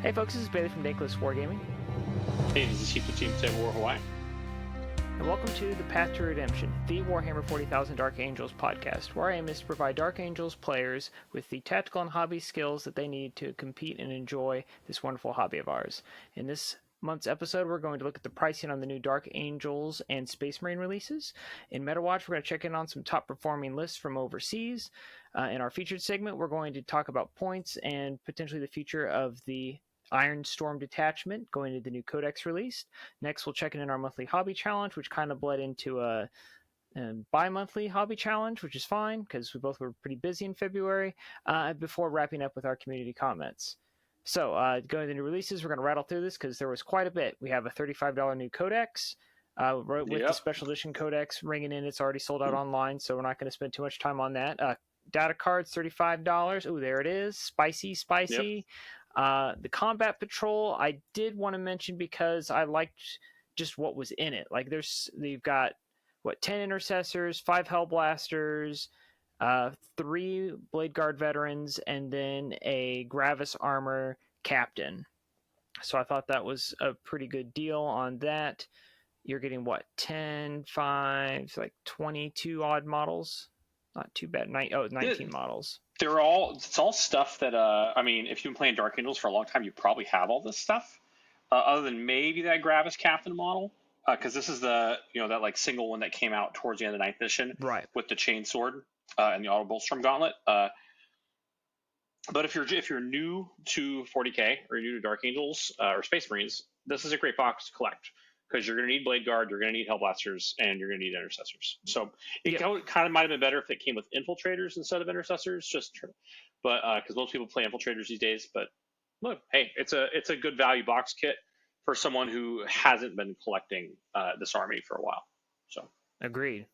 Hey folks, this is Bailey from Dank Wargaming. Hey, this is Heath with Team 10 War Hawaii. And welcome to The Path to Redemption, the Warhammer 40,000 Dark Angels podcast, where our aim is to provide Dark Angels players with the tactical and hobby skills that they need to compete and enjoy this wonderful hobby of ours. In this month's episode, we're going to look at the pricing on the new Dark Angels and Space Marine releases. In MetaWatch, we're going to check in on some top performing lists from overseas. In our featured segment, we're going to talk about points and potentially the future of the Ironstorm detachment going to the new Codex release. Next, we'll check in our monthly hobby challenge, which kind of bled into a bi-monthly hobby challenge, which is fine because we both were pretty busy in February, before wrapping up with our community comments. So going to the new releases, we're going to rattle through this because there was quite a bit. We have a $35 new Codex. With the special edition Codex ringing in. It's already sold out online, so we're not going to spend too much time on that. Data cards, $35. Oh, there it is. Spicy. Yep. The Combat Patrol, I did want to mention because I liked just what was in it. Like, you've got, 10 Intercessors, 5 Hellblasters, 3 Blade Guard veterans, and then a Gravis Armor Captain. So I thought that was a pretty good deal on that. You're getting, 10, 5, 22 odd models. Not too bad. 19 models. It's all stuff that, if you've been playing Dark Angels for a long time, you probably have all this stuff, other than maybe that Gravis Captain model, because this is the, that single one that came out towards the end of the 9th edition, right, with the chain sword and the auto Bullstorm gauntlet. But if you're new to 40k or you're new to Dark Angels or Space Marines, this is a great box to collect. Because you're going to need Blade Guard, you're going to need Hellblasters, and you're going to need Intercessors. So it kind of might have been better if it came with Infiltrators instead of Intercessors, but because most people play Infiltrators these days. But look, hey, it's a good value box kit for someone who hasn't been collecting this army for a while. So agreed.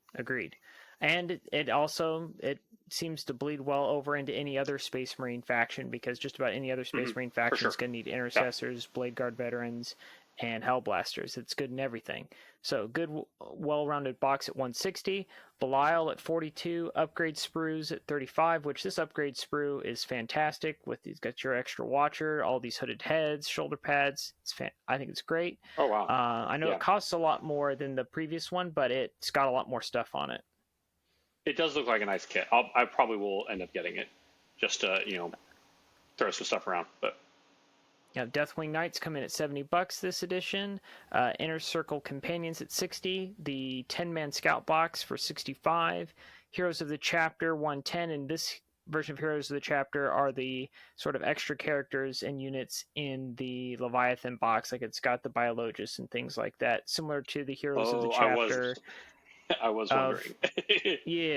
And it seems to bleed well over into any other Space Marine faction, because just about any other Space Marine faction is going to need Intercessors, Blade Guard veterans, and Hellblasters. It's good in everything. So good, well-rounded box at 160. Belial at 42. Upgrade sprues at 35, which this upgrade sprue is fantastic. He's got your extra watcher, all these hooded heads, shoulder pads. I think it's great. Oh, wow. I know it costs a lot more than the previous one, but it's got a lot more stuff on it. It does look like a nice kit. I probably will end up getting it just to, throw some stuff around, but... Yeah, Deathwing Knights come in at $70 this edition. Inner Circle Companions at $60. The 10-man Scout Box for $65. Heroes of the Chapter 110. And this version of Heroes of the Chapter are the sort of extra characters and units in the Leviathan box. Like, it's got the Biologists and things like that, similar to the Heroes of the Chapter. I was wondering.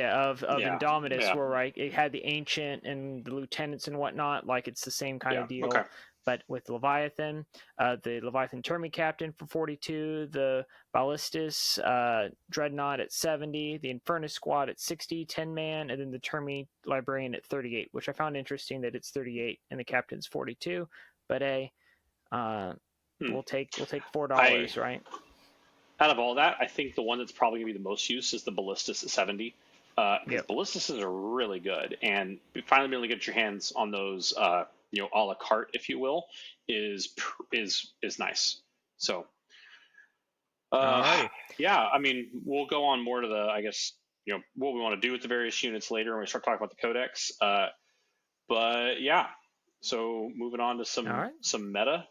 of Indomitus, where it had the Ancient and the Lieutenants and whatnot. Like, it's the same kind of deal. Okay. But with Leviathan, the Leviathan Termi Captain for 42, the Ballistus Dreadnought at 70, the Infernus Squad at 60, 10-man, and then the Termi Librarian at 38, which I found interesting that it's 38 and the Captain's 42. But we'll take $4, right? Out of all that, I think the one that's probably going to be the most use is the Ballistus at 70. Because Ballistuses are really good, and finally being able to get your hands on those, a la carte, if you will, is nice. So, yeah, we'll go on more to the, I guess, what we want to do with the various units later when we start talking about the Codex. But yeah, so moving on to some meta.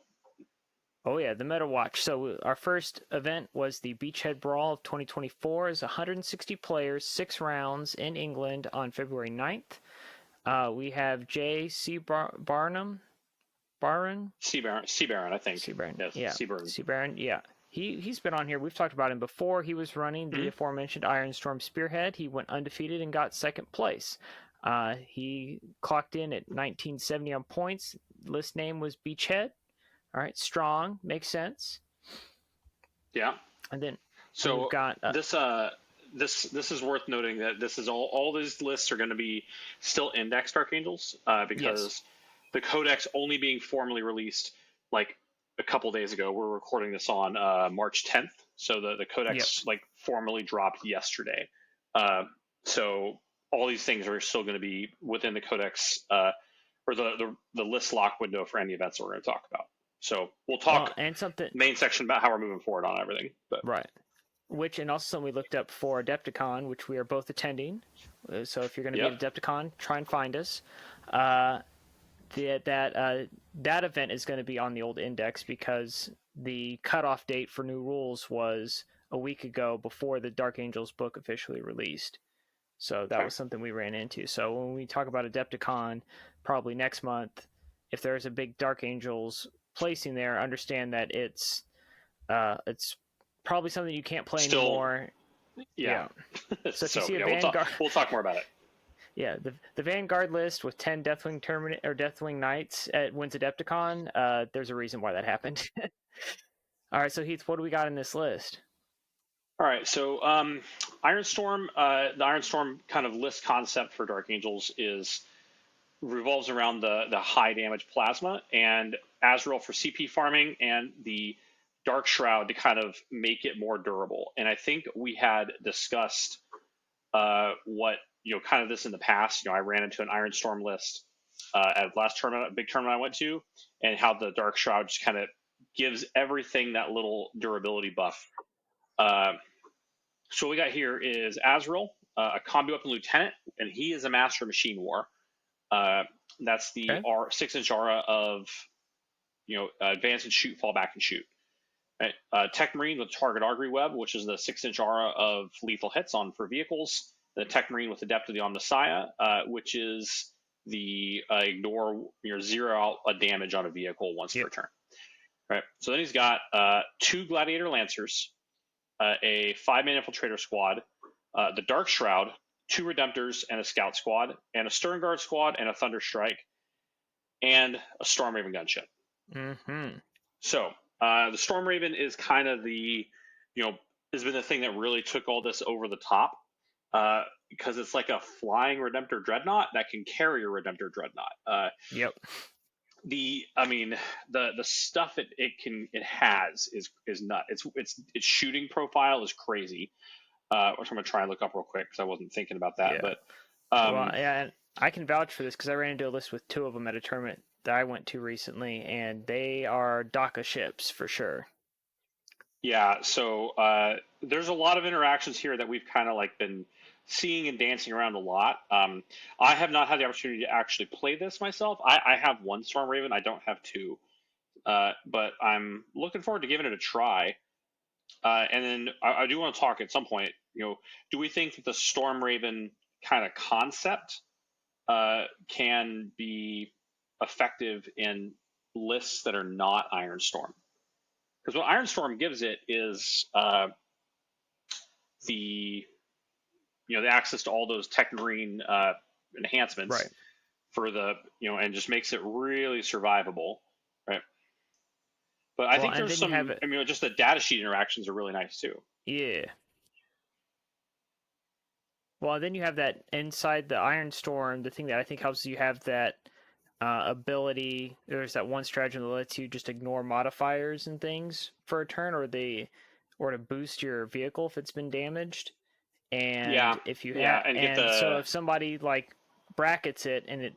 Oh yeah, the Meta Watch. So our first event was the Beachhead Brawl of 2024. It's 160 players, 6 rounds in England on February 9th. We have J.C. Barnum. Seabaron, I think. Seabaron, yes, yeah. Seabaron, yeah. He's been on here. We've talked about him before. He was running the aforementioned Ironstorm Spearhead. He went undefeated and got second place. He clocked in at 1970 on points. List name was Beachhead. All right, strong, makes sense. Yeah. And then we've got this is worth noting that this is all these lists are going to be still indexed Dark Angels because the Codex only being formally released like a couple days ago. We're recording this on March 10th, so the Codex formally dropped yesterday. So all these things are still going to be within the Codex or the list lock window for any events that we're going to talk about. So we'll talk and something main section about how we're moving forward on everything. But right. Which, and also something we looked up for Adepticon, which we are both attending. So if you're going to be at Adepticon, try and find us. That event is going to be on the old index because the cutoff date for new rules was a week ago before the Dark Angels book officially released. So that was something we ran into. So when we talk about Adepticon, probably next month, if there's a big Dark Angels placing there, understand that it's probably something you can't play anymore. Yeah. So if you see a Vanguard, we'll talk more about it. Yeah, the Vanguard list with 10 Deathwing Knights wins Adepticon. There's a reason why that happened. All right, so Heath, what do we got in this list? All right, so Ironstorm, the Ironstorm kind of list concept for Dark Angels revolves around the high damage plasma and Azrael for CP farming and the Dark Shroud to kind of make it more durable. And I think we had discussed what kind of this in the past. I ran into an Ironstorm list at last tournament, big tournament I went to, and how the Dark Shroud just kind of gives everything that little durability buff. So what we got here is Azrael, a combi weapon lieutenant, and he is a master of machine war. That's the 6-inch aura of advance and shoot, fall back and shoot. Right? Tech Marine with target augury web, which is the 6-inch aura of lethal hits on for vehicles. The Tech Marine with Adept of the Omnissiah, which is the ignore zero out a damage on a vehicle once per turn. Right. So then he's got 2 Gladiator Lancers, a 5-man infiltrator squad, the Dark Shroud, 2 Redemptors and a Scout squad, and a Stern Guard squad and a Thunder Strike, and a Storm Raven gunship. Mm-hmm. So the Storm Raven is kind of has been the thing that really took all this over the top because it's like a flying Redemptor Dreadnought that can carry a Redemptor Dreadnought. The stuff it has is nuts. Its shooting profile is crazy. Which I'm gonna try and look up real quick because I wasn't thinking about that. But and I can vouch for this because I ran into a list with 2 of them at a tournament that I went to recently, and they are DACA ships for sure. Yeah, so there's a lot of interactions here that we've kind of been seeing and dancing around a lot. I have not had the opportunity to actually play this myself. I have 1 Storm Raven. I don't have 2, but I'm looking forward to giving it a try. And then I do want to talk at some point. Do we think that the Storm Raven kind of concept can be effective in lists that are not Ironstorm? Because what Ironstorm gives it is the access to all those Tech Marine enhancements for and just makes it really survivable, right? But I think there's some. Just the data sheet interactions are really nice too. Yeah. Well, then you have that inside the Ironstorm. The thing that I think helps you have that ability. There's that one stratagem that lets you just ignore modifiers and things for a turn, or to boost your vehicle if it's been damaged. And if you have, so if somebody brackets it and it,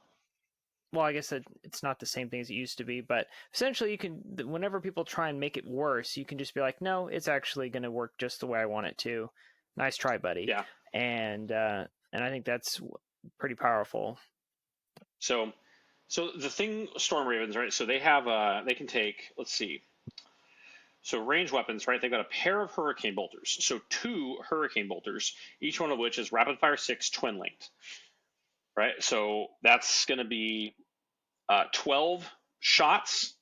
well, I guess it's not the same thing as it used to be, but essentially you can, whenever people try and make it worse, you can just be like, no, it's actually going to work just the way I want it to. Nice try, buddy. Yeah. And I think that's pretty powerful. So the thing, Storm Ravens, right? So they have, they can take, let's see. So range weapons, right? They've got a pair of Hurricane Bolters. So 2 Hurricane Bolters, each one of which is Rapid Fire 6 twin linked, right? So that's going to be 12 shots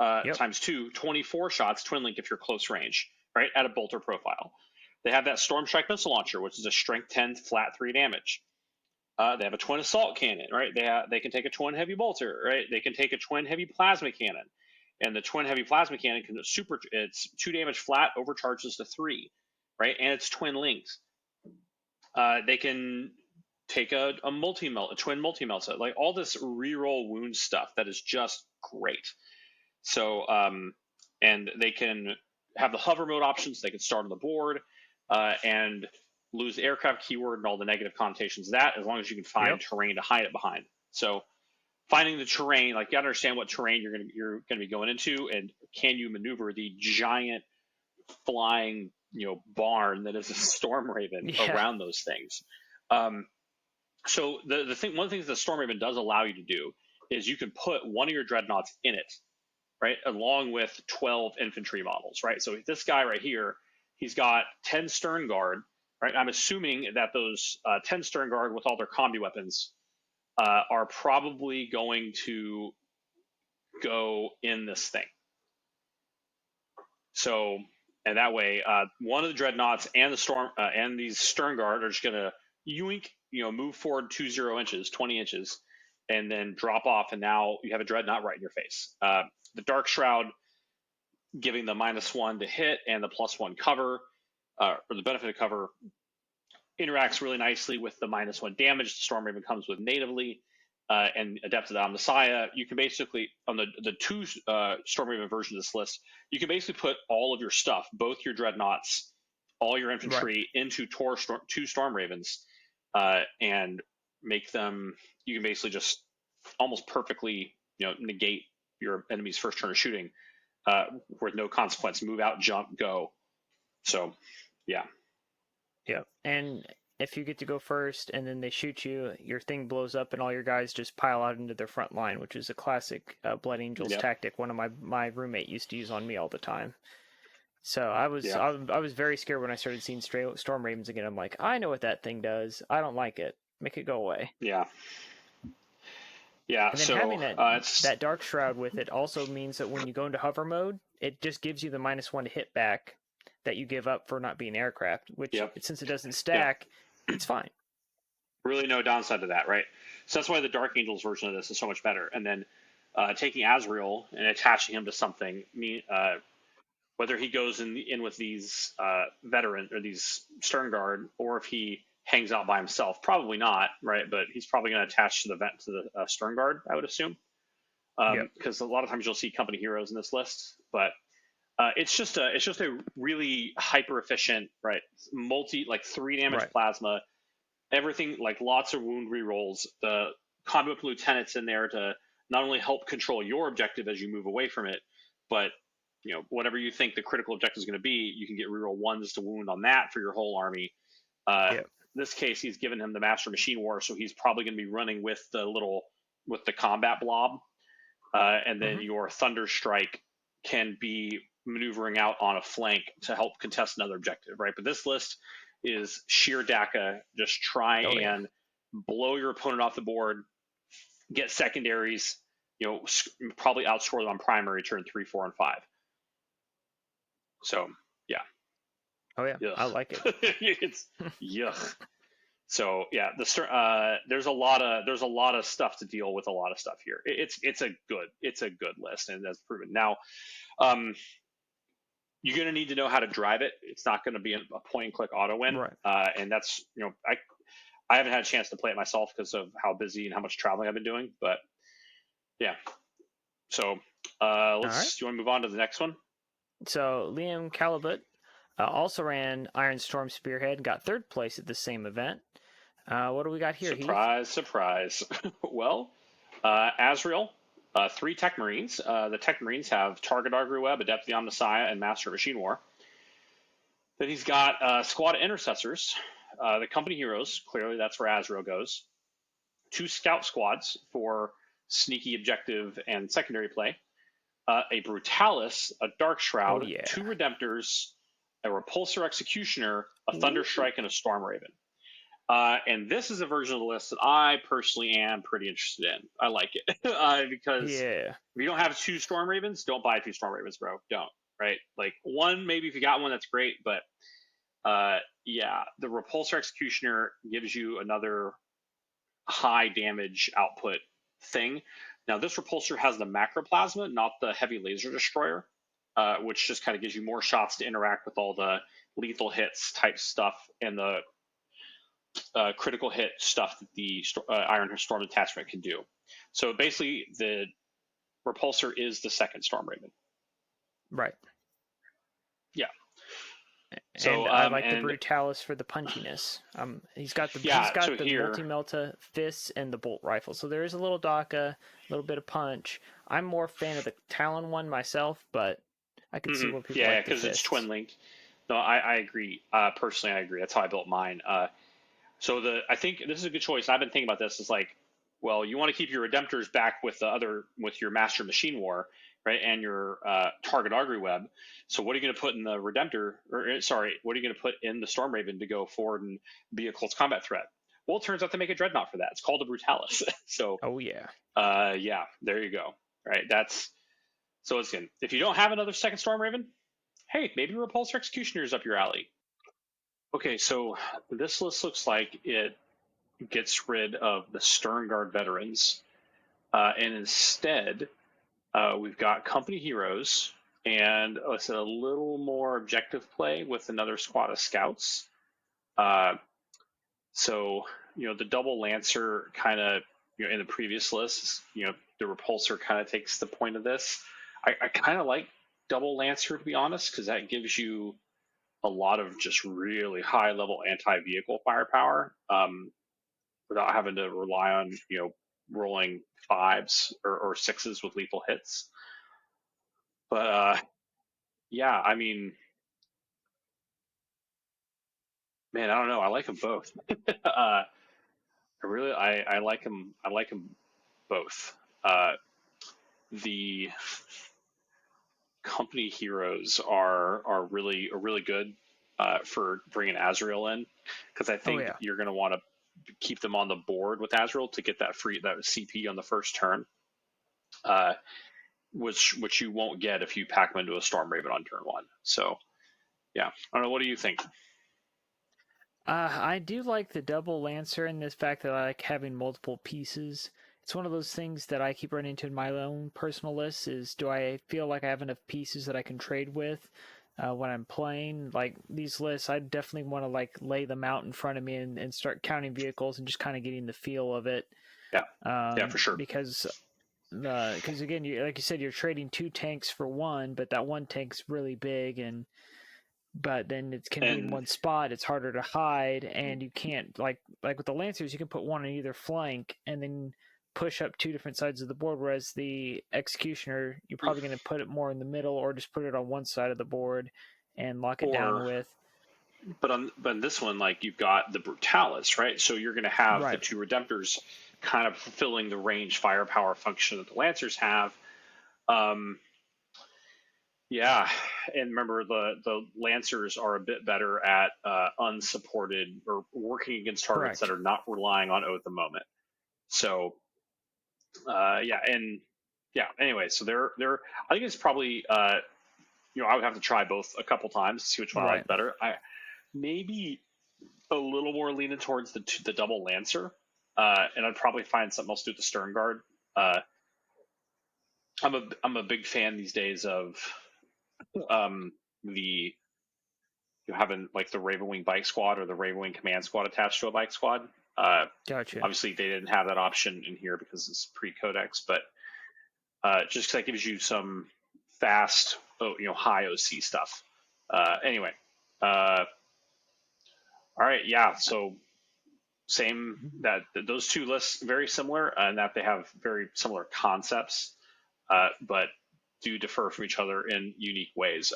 times 2, 24 shots twin link if you're close range, right? At a bolter profile. They have that Storm Strike missile launcher, which is a strength 10 flat 3 damage. They have a twin assault cannon, right? They can take a twin heavy bolter, right? They can take a twin heavy plasma cannon, and the twin heavy plasma cannon can it's 2 damage flat, overcharges to 3, right? And it's twin linked. They can take a twin multi melt set, like all this reroll wound stuff that is just great. So and they can have the hover mode options. They can start on the board and lose the aircraft keyword and all the negative connotations of that, as long as you can find terrain to hide it behind. So finding the terrain. Like, you gotta understand what terrain you're gonna be going into, and can you maneuver the giant flying barn that is a Storm Raven Yeah. around those things. So the thing, one of the things that Storm Raven does allow you to do is you can put one of your dreadnoughts in it, right, along with 12 infantry models, right. So this guy right here, he's got 10 stern guard, right. I'm assuming that those 10 stern guard with all their combi weapons are probably going to go in this thing. So, and that way, one of the dreadnoughts and the storm and these stern guard are just gonna yoink, move forward 20 inches, and then drop off, and now you have a dreadnought right in your face. The Dark Shroud giving the -1 to hit and the +1 cover, or the benefit of cover, interacts really nicely with the -1 damage the Storm Raven comes with natively. And Adept of the Omnissiah, you can basically, on the two Storm Raven versions of this list, you can basically put all of your stuff, both your dreadnoughts, all your infantry, into two Storm Ravens, and make them. You can basically just almost perfectly, negate your enemy's first turn of shooting with no consequence. Move out, jump, go. So, yeah. Yeah, and if you get to go first and then they shoot you, your thing blows up and all your guys just pile out into their front line, which is a classic Blood Angels tactic. One of my roommate used to use on me all the time. So I was very scared when I started seeing Storm Ravens again. I'm like, I know what that thing does. I don't like it. Make it go away. Yeah. Yeah. And then having that Dark Shroud with it also means that when you go into hover mode, it just gives you the -1 to hit back that you give up for not being aircraft, which since it doesn't stack, it's fine. Really no downside to that, right? So that's why the Dark Angels version of this is so much better. And then taking Azrael and attaching him to something, whether he goes in with these veteran or these Stern Guard, or if he hangs out by himself, probably not, right? But he's probably going to attach to the Stern Guard, I would assume, because a lot of times you'll see company heroes in this list, but. It's just a really hyper efficient, right? 3 damage plasma, everything, like lots of wound rerolls. The combat lieutenant's in there to not only help control your objective as you move away from it, but whatever you think the critical objective is going to be, you can get reroll 1s to wound on that for your whole army. In this case, he's given him the Master Machine War, so he's probably going to be running with the combat blob, and then your Thunder Strike can be maneuvering out on a flank to help contest another objective, right? But this list is sheer DACA. Just try and blow your opponent off the board, get secondaries, probably outscore them on primary turn 3, 4, and 5. So, yeah. Oh yeah, yuck. I like it. It's yuck. So yeah, there's a lot of stuff to deal with. A lot of stuff here. It's a good list, and that's proven. Now, you're going to need to know how to drive it. It's not going to be a point and click auto win, right. And that's I haven't had a chance to play it myself because of how busy and how much traveling I've been doing. But yeah, so let's. Do you want to move on to the next one? So Liam Calabut also ran Ironstorm Spearhead and got 3rd place at the same event. What do we got here? Surprise, Heath? Surprise. Well, Azrael, 3 Tech Marines. The Tech Marines have Target Augury Web, Adept of the Omnissiah, and Master of Machine War. Then he's got a squad of Intercessors, the Company Heroes. Clearly, that's where Azrael goes. 2 Scout Squads for sneaky objective and secondary play. A Brutalis, a Dark Shroud, 2 Redemptors, a Repulsor Executioner, a Thunder Strike, and a Storm Raven. And this is a version of the list that I personally am pretty interested in. I like it because if you don't have 2 Storm Ravens, don't buy 2 Storm Ravens, bro. Don't, right? Like 1, maybe if you got one, that's great. But the Repulsor Executioner gives you another high damage output thing. Now, this Repulsor has the Macroplasma, not the Heavy Laser Destroyer, which just kind of gives you more shots to interact with all the lethal hits type stuff and the critical hit stuff that the Ironstorm detachment can do. So basically, the Repulsor is the 2nd Storm Raven. Right. Yeah. So And I like the and Brutalis for the punchiness. He's got yeah, so the here, multi-melta fists and the bolt rifle. So there is a little DACA, a little bit of punch. I'm more a fan of the Talon one myself, but I could see where people yeah, like the because it's fists. twin linked. No, I agree. Personally, I agree. That's how I built mine. So I think this is a good choice. I've been thinking about this. It's like, well, you want to keep your Redemptors back with with your Master Machine War, right, and your Target Augury Web. So what are you going to put in the Redemptor? Or sorry, what are you going to put in the Storm Raven to go forward and be a close combat threat? Well, it turns out to make a Dreadnought for that. It's called a Brutalis. So Oh yeah. yeah, there you go. Right, that's so. Again, if you don't have another second Storm Raven, hey, maybe Repulsor Executioner is up your alley. Okay, so this list looks like it gets rid of the Stern Guard veterans, and instead we've got company heroes and let's say a little more objective play with another squad of scouts. Uh, so the double lancer kind of in the previous lists, the repulsor kind of takes the point of this. I kind of like double lancer to be honest because that gives you a lot of just really high level anti-vehicle firepower. Without having to rely on rolling fives or sixes with lethal hits. But yeah, I mean, man, I don't know. I like them both. I like them. I like them both. The company heroes are really good for bringing Azrael in because I Oh think yeah. you're going to want to keep them on the board with Azrael to get that CP on the first turn. Uh, which you won't get if you pack them into a Storm Raven on turn one. So yeah, I don't know. What do you think? I do like the double lancer and this fact that I like having multiple pieces. It's one of those things that I keep running into in my own personal list is do I feel like I have enough pieces that I can trade with when I'm playing? Like these lists, I definitely want to like lay them out in front of me and start counting vehicles and just kind of getting the feel of it. Yeah, yeah, for sure. Because again, like you said, you're trading two tanks for one, but that one tank's really big and but then it can be in And one spot. It's harder to hide, and you can't like with the lancers, you can put one on either flank and then push up two different sides of the board. Whereas the executioner, you're probably going to put it more in the middle, or just put it on one side of the board and lock it down or with. but on this one, like you've got the Brutalis, right? So you're going to have the Right. two Redemptors kind of fulfilling the range firepower function that the Lancers have. Um, yeah, and remember the Lancers are a bit better at unsupported or working against targets that Correct. are not relying on oath the moment. So yeah, and yeah. Anyway, so they're. I think it's probably I would have to try both a couple times to see which one I Right. like better. I maybe a little more leaning towards the double lancer, and I'd probably find something else to do with the stern guard. Uh, I'm a big fan these days of the having like the Ravenwing bike squad or the Ravenwing command squad attached to a bike squad. Gotcha. Obviously, they didn't have that option in here because it's pre-Codex, but just because that gives you some fast, high OC stuff. Anyway, uh, all right, yeah. So same that those two lists very similar in that they have very similar concepts, but do differ from each other in unique ways.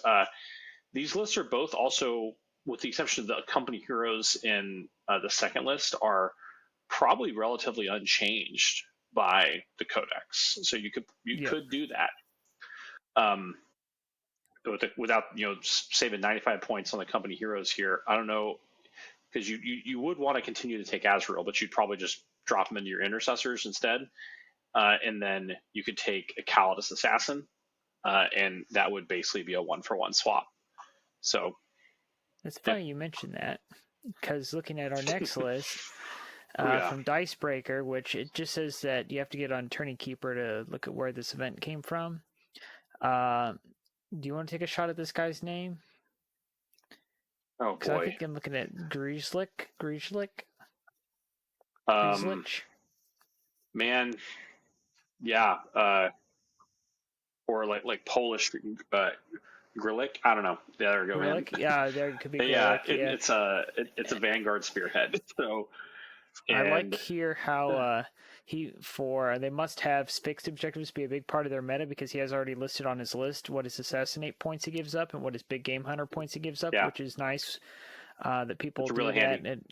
These lists are both also, with the exception of the company heroes in the second list, are probably relatively unchanged by the Codex. So you Yep. could do that. Um, without saving 95 points on the company heroes here. I don't know because you would want to continue to take Azrael, but you'd probably just drop them into your intercessors instead, and then you could take a Calidus Assassin, and that would basically be a 1-for-1 swap. So It's yeah, funny you mentioned that because looking at our next list, oh yeah, from Dicebreaker, which it just says that you have to get on Turning Keeper to look at where this event came from. Uh, do you want to take a shot at this guy's name? oh Because I boy, think I'm looking at Griezlick, um, Griezlich. man, yeah, or like Polish Grillick. I don't know. There we go, man. Grillick? Yeah, there could be But yeah, Grillick. Yeah. it's a Vanguard Spearhead. So I like and here how they must have fixed objectives be a big part of their meta because he has already listed on his list what his assassinate points he gives up and what his big game hunter points he gives up, yeah, which is nice that people it's do really that. handy. And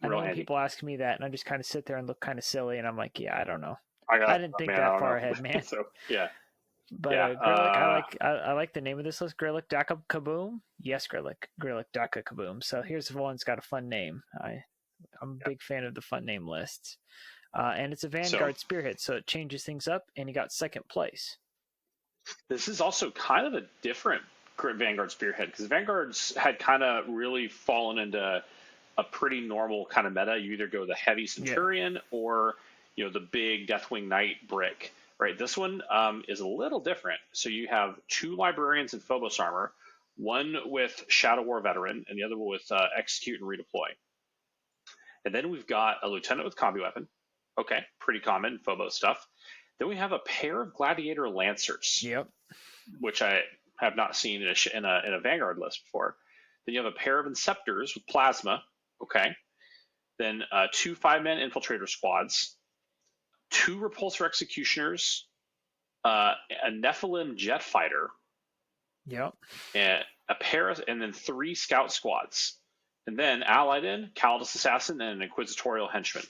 I know Real when handy. people ask me that, and I just kind of sit there and look kind of silly, and I'm like, yeah, I don't know. I got I didn't think man. I that don't far know. ahead, man. So yeah, But yeah. Grillick, I like the name of this list. Grillick Daka Kaboom. Yes, Grillick Daka Kaboom. So here's one that's got a fun name. I'm a Yeah. big fan of the fun name lists. And it's a So Vanguard Spearhead, so it changes things up, and he got second place. this is also kind of a different Vanguard Spearhead because Vanguards had kind of really fallen into a pretty normal kind of meta. You either go the heavy Yeah. Centurion or the big Deathwing Knight brick. Right. This one is a little different. So you have 2 librarians in Phobos armor, one with Shadow War veteran, and the other one with execute and redeploy. And then we've got a lieutenant with combi weapon. Okay, pretty common Phobos stuff. Then we have a pair of gladiator lancers, Yep. which I have not seen in a Vanguard list before. Then you have a pair of Inceptors with plasma. Okay. Then 2 5-man infiltrator squads, 2 repulsor executioners, a Nephilim jet fighter, Yep. and and then 3 scout squads, and then allied in Calidus assassin and an inquisitorial henchman.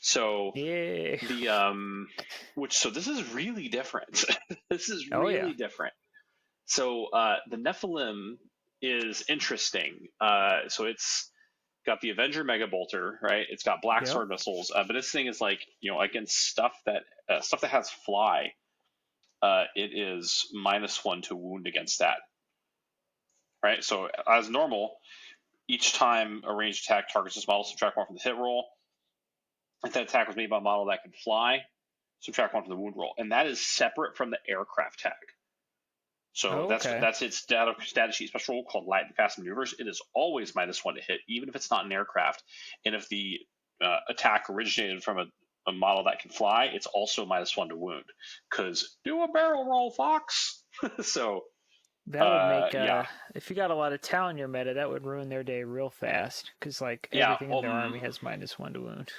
So Yeah. so this is really different. This is Oh yeah. really different. So the Nephilim is interesting. So it's got the Avenger Mega Bolter, right? It's got Black Yep. Sword missiles, but this thing is like against stuff that has fly. It is -1 to wound against that, right? So as normal, each time a ranged attack targets this model, subtract 1 from the hit roll. If that attack was made by a model that can fly, subtract 1 from the wound roll, and that is separate from the aircraft tag. So Oh, okay. that's its data sheet special rule called Light and Fast Maneuvers. It is always -1 to hit, even if it's not an aircraft. And if the attack originated from a model that can fly, it's also -1 to wound. Because do a barrel roll, Fox. So That would make yeah, if you got a lot of Tau in your meta, that would ruin their day real fast. Because like yeah. everything in their army has -1 to wound,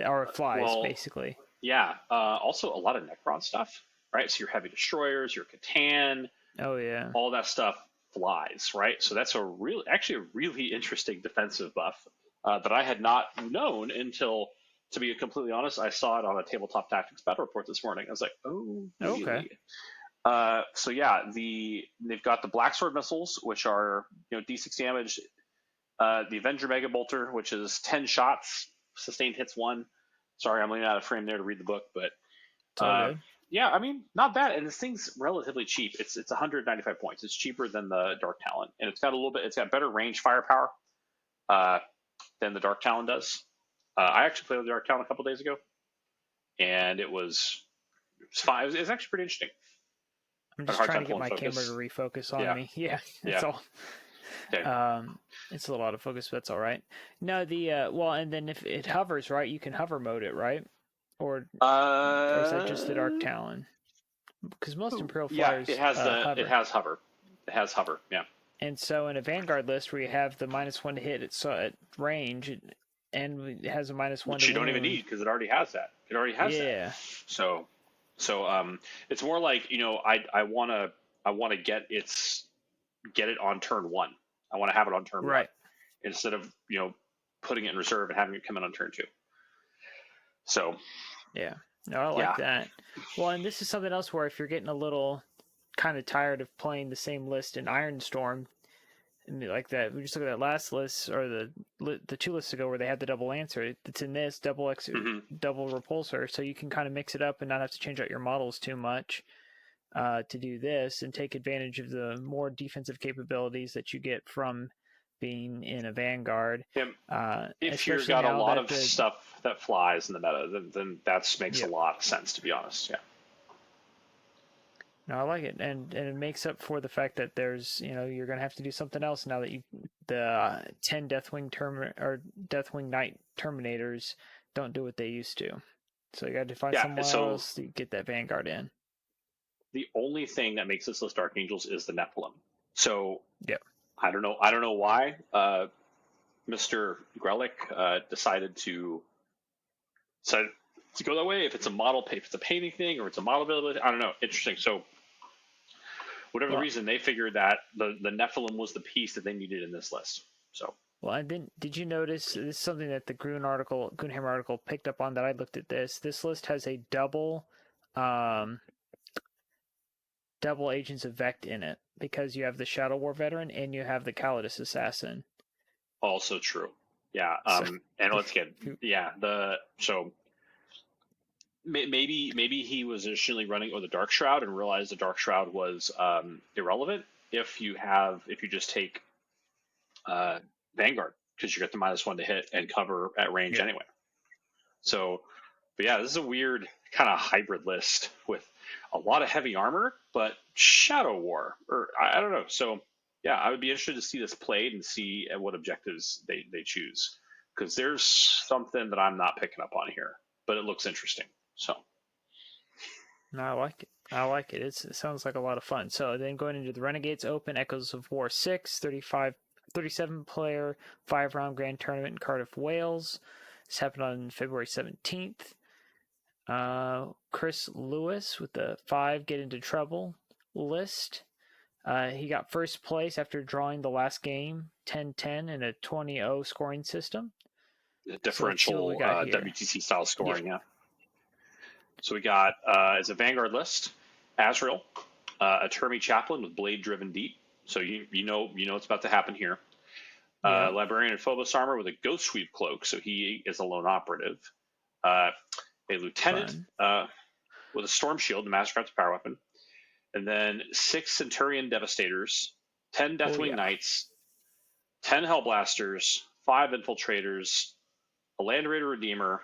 or flies Well, basically. yeah. Also, a lot of Necron stuff, right? So your heavy destroyers, your Catan, Oh yeah. all that stuff flies, right? So that's actually a really interesting defensive buff that I had not known until, to be completely honest, I saw it on a Tabletop Tactics battle report this morning. I was like, oh, really? Okay. So yeah, they've got the Black Sword missiles, which are D6 damage. The Avenger Mega Bolter, which is 10 shots, sustained hits 1. Sorry, I'm leaning out of frame there to read the book, but It's all good. yeah, I mean, not bad. And this thing's relatively cheap. It's 195 points. It's cheaper than the Dark Talon, and it's got better range firepower uh, than the Dark Talon does. I actually played with the Dark Talon a couple days ago, and it was fine. It was actually pretty interesting. I'm Had a just hard trying time to get my pulling camera focus. to refocus on Yeah, me. Yeah, that's yeah. all. Okay. It's a lot of focus, but that's all right. No, and then if it hovers, right, you can hover mode it, right? Or is that just the Dark Talon? Because most Imperial Yeah, flyers it has hover. it has hover. It has hover. Yeah. And so in a Vanguard list where you have the -1 to hit at range, and it has a -1 Which to you don't wound. even need because it already has that. It already has Yeah. that. So it's more like I want to get it on turn 1. I want to have it on turn 1 Right. instead of putting it in reserve and having it come in on turn 2. So Yeah. No, I like that. Well, and this is something else where if you're getting a little kind of tired of playing the same list in Ironstorm, and like that, we just look at that last list or the 2 lists ago where they had the double answer. It's in this double repulsor, so you can kind of mix it up and not have to change out your models too much to do this and take advantage of the more defensive capabilities that you get from being in a Vanguard. If you've got a lot of stuff that flies in the meta, then that makes a lot of sense, to be honest. Yeah. No, I like it, and it makes up for the fact that there's you're gonna have to do something else now that the 10 Deathwing Knight Terminators don't do what they used to, so you got to find somewhere else to get that Vanguard in. The only thing that makes this list Dark Angels is the Nephilim. So Yeah. I don't know why Mr. Grelick decided to go that way. If it's a model, if it's a painting thing, or it's a model availability, I don't know. Interesting. So whatever the Well, reason, they figured that the Nephilim was the piece that they needed in this list. So well, and then did you notice this is something that the Goonhammer article picked up on that I looked at this. This list has a um, double Agents of Vect in it because you have the Shadow War veteran and you have the Calidus assassin. also true. Yeah. So, And let's get so maybe he was initially running or the Dark Shroud and realized the Dark Shroud was irrelevant if you just take Vanguard, because you get the -1 to hit and cover at range yeah. anyway. So, but yeah, this is a weird kind of hybrid list with a lot of heavy armor, but Shadow War, or I don't know. So, yeah, I would be interested to see this played and see what objectives they choose, because there's something that I'm not picking up on here, but it looks interesting. So, No, I like it. I like it. It sounds like a lot of fun. So then going into the Renegades Open, Echoes of War 6, 37 player, 5-round grand tournament in Cardiff, Wales. This happened on February 17th. Chris Lewis with the 5 Get Into Trouble list. He got first place after drawing the last game, 10-10 in a 20-0 scoring system. So let's see what we differential got here. WTC style scoring, yeah. So we got as a Vanguard list, Azrael, a Termi Chaplain with Blade Driven Deep. So you know what's about to happen here. Yeah. Librarian and Phobos armor with a Ghost Sweep cloak, so he is a lone operative. A Lieutenant with a Storm Shield, the Mastercraft's power weapon. And then 6 Centurion Devastators, 10 Deathwing Knights, 10 Hellblasters, 5 Infiltrators, a Land Raider Redeemer,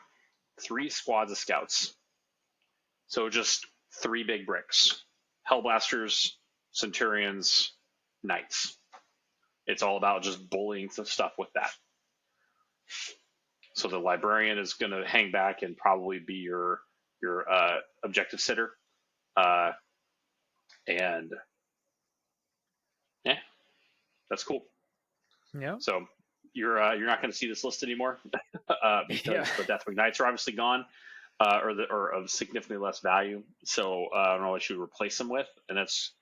3 squads of Scouts. So just 3 big bricks. Hellblasters, Centurions, Knights. It's all about just bullying some stuff with that. So the Librarian is going to hang back and probably be your objective sitter. And yeah, that's cool. Yeah. So you're not going to see this list anymore because the Deathwing Knights are obviously gone, or of significantly less value. So I don't know what you would replace them with, and that's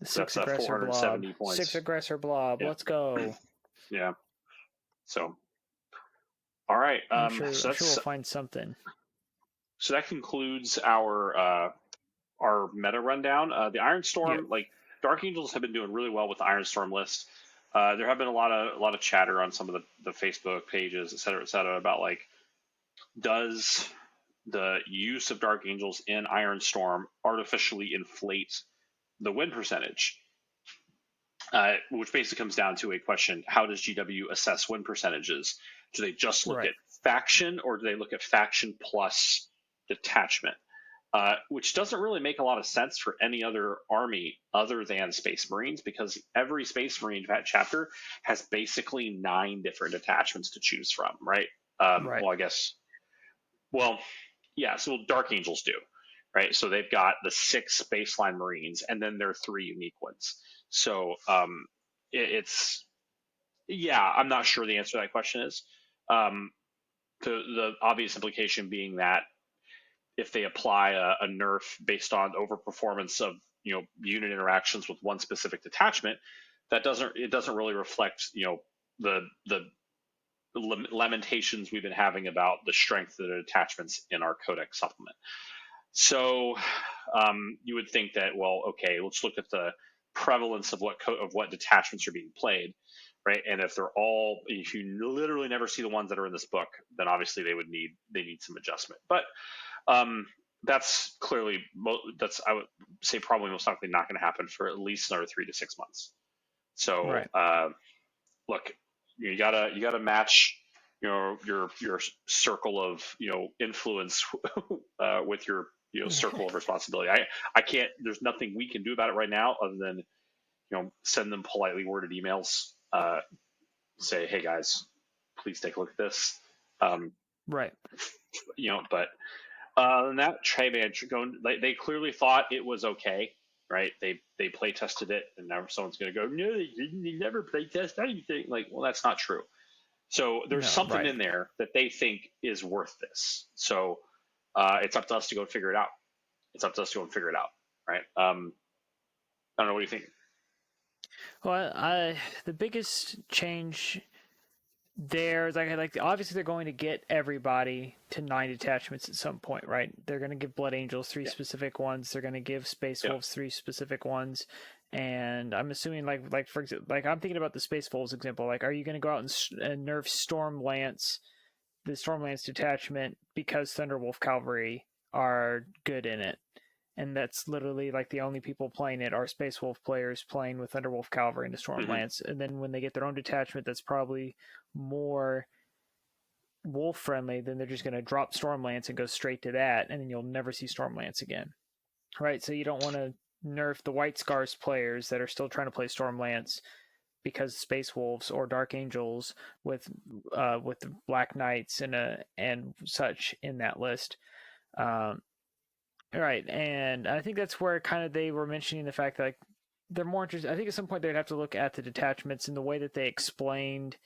6 aggressor blob. points. 6 aggressor blob. Yeah. Let's go. Yeah. So, all right. I'm sure we'll find something. So that concludes our meta rundown. The Ironstorm, like Dark Angels, have been doing really well with the Ironstorm list. There have been a lot of chatter on some of the Facebook pages, et cetera, about like, does the use of Dark Angels in Ironstorm artificially inflate the win percentage? Which basically comes down to a question: how does GW assess win percentages? Do they just look at faction, or do they look at faction plus detachment? Which doesn't really make a lot of sense for any other army other than Space Marines, because every Space Marine chapter has basically 9 different detachments to choose from, right? Well, I guess. Well, yeah. So Dark Angels do, right? So they've got the 6 baseline Marines, and then there are 3 unique ones. So it's I'm not sure the answer to that question is. The obvious implication being that if they apply a nerf based on overperformance of unit interactions with one specific detachment, it doesn't really reflect the lamentations we've been having about the strength of the detachments in our Codex supplement. So you would think that, well, okay, let's look at the prevalence of what detachments are being played, right? And if you literally never see the ones that are in this book, then obviously they need some adjustment. But that's clearly I would say probably most likely not going to happen for at least another 3 to 6 months. So look, you gotta match your circle of influence with your circle of responsibility. I can't. There's nothing we can do about it right now other than send them politely worded emails. Say, hey guys, please take a look at this. But other than that, they clearly thought it was okay. right? They play tested it, and now someone's going to go, no, they didn't. They never play test anything. Like, well, that's not true. So there's No, something right. in there that they think is worth this. So it's up to us to go figure it out. It's up to us to go and figure it out, right? I don't know. What do you think? Well, the biggest change there is like obviously they're going to get everybody to 9 detachments at some point, right? They're going to give Blood Angels 3 Yeah. specific ones. They're going to give Space Yeah. Wolves 3 specific ones. And I'm assuming like for example, like I'm thinking about the Space Wolves example. Like, are you going to go out and nerf the Stormlance detachment because Thunderwolf Cavalry are good in it? And that's literally like the only people playing it are Space Wolf players playing with Thunderwolf Cavalry into Mm-hmm. Stormlance. And then when they get their own detachment that's probably more wolf friendly, then they're just going to drop Stormlance and go straight to that, and then you'll never see Stormlance again. Right? So you don't want to nerf the White Scars players that are still trying to play Stormlance because Space Wolves or Dark Angels with the Black Knights and such in that list. Right, and I think that's where kind of they were mentioning the fact that like they're more interested. I think at some point they'd have to look at the detachments and the way that they explained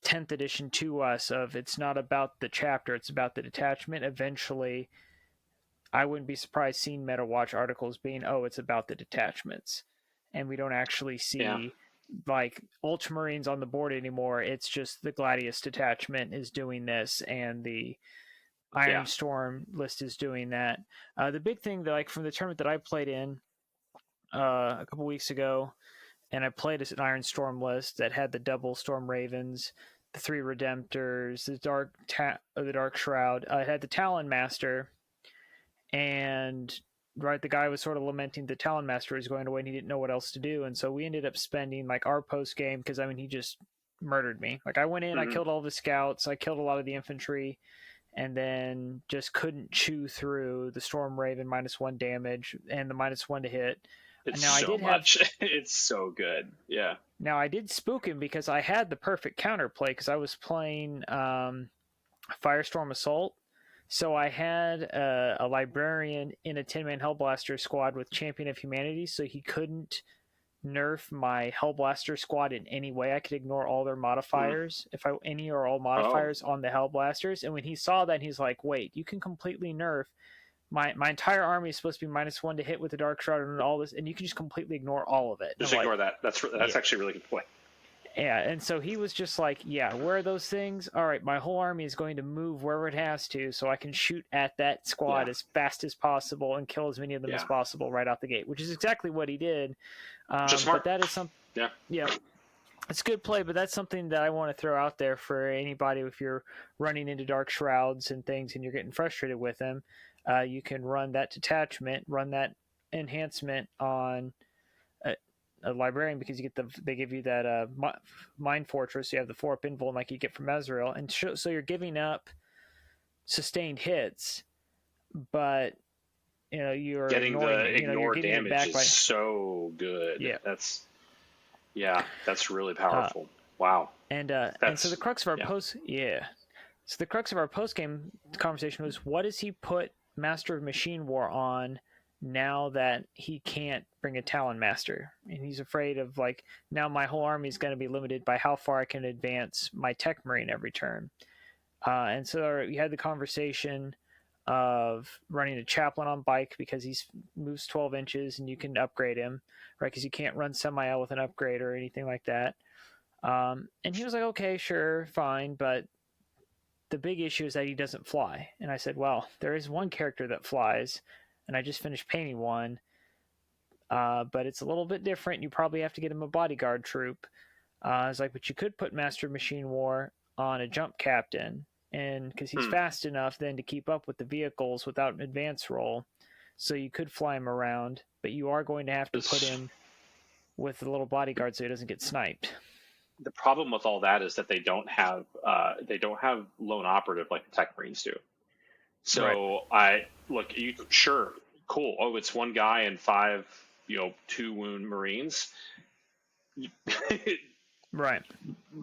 10th edition to us of it's not about the chapter, it's about the detachment. Eventually, I wouldn't be surprised seeing Meta Watch articles being, oh, it's about the detachments, and we don't actually Yeah. see like Ultramarines on the board anymore. It's just the Gladius detachment is doing this, and the Yeah. Ironstorm list is doing that. The big thing that, like, from the tournament that I played in a couple weeks ago, and I played as an Ironstorm list that had the double Storm Ravens, the 3 Redemptors, the Dark Shroud. It had the Talon Master, and right, the guy was sort of lamenting the Talon Master was going away and he didn't know what else to do, and so we ended up spending like our post game because I mean he just murdered me. Like I went in, I Mm-hmm. killed all the scouts, I killed a lot of the infantry, and then just couldn't chew through the Storm Raven -1 damage and the -1 to hit. It's Now I so did have much. It's so good. Yeah. Now I did spook him because I had the perfect counterplay because I was playing Firestorm Assault. So I had a librarian in a 10-man Hellblaster squad with Champion of Humanity, so he couldn't nerf my Hellblaster squad in any way. I could ignore all their Mm. modifiers, if I any or all Oh. modifiers on the Hellblasters. And when he saw that, he's like, "Wait, you can completely nerf my entire army is supposed to be -1 to hit with the Dark Shroud and all this, and you can just completely ignore all of it." And Just I'm ignore like, that. That's "Yeah." actually a really good point. Yeah, and so he was just like, yeah, where are those things? All right, my whole army is going to move wherever it has to so I can shoot at that Yeah. squad as fast as possible and kill as many of them as Yeah. possible right out the gate, which is exactly what he did. Just But smart. that is something, Yeah. yeah, it's good play, but that's something that I want to throw out there for anybody if you're running into Dark Shrouds and things and you're getting frustrated with them. You can run that detachment, run that enhancement on a librarian because they give you that mind fortress. You have the 4-up invuln like you get from Ezreal, and so you're giving up sustained hits, but you're Getting ignoring the it. You're ignore getting it damage back is by so good. yeah. That's really Uh, powerful. Wow. and so the That's crux of our yeah. post yeah. So the crux of our post game conversation was what does he put Master of Machine War on now that he can't bring a Talon Master, and he's afraid of like now my whole army is going to be limited by how far I can advance my Tech Marine every turn. And so we had the conversation of running a chaplain on bike because he moves 12 inches and you can upgrade him, right? Because you can't run semi-L with an upgrade or anything like that. And he was like, okay, sure, fine, but the big issue is that he doesn't fly. And I said, well, there is one character that flies, and I just finished painting one, but it's a little bit different. You probably have to get him a bodyguard troop. I was like, but you could put Master Machine War on a jump captain, and because he's Hmm. fast enough then to keep up with the vehicles without an advance roll, so you could fly him around, but you are going to have to put him with the little bodyguard so he doesn't get sniped. The problem with all that is that they don't have lone operative like the Tech Marines do. Right. So I look, you sure, cool. Oh, it's one guy and 5, 2 wound Marines. Right.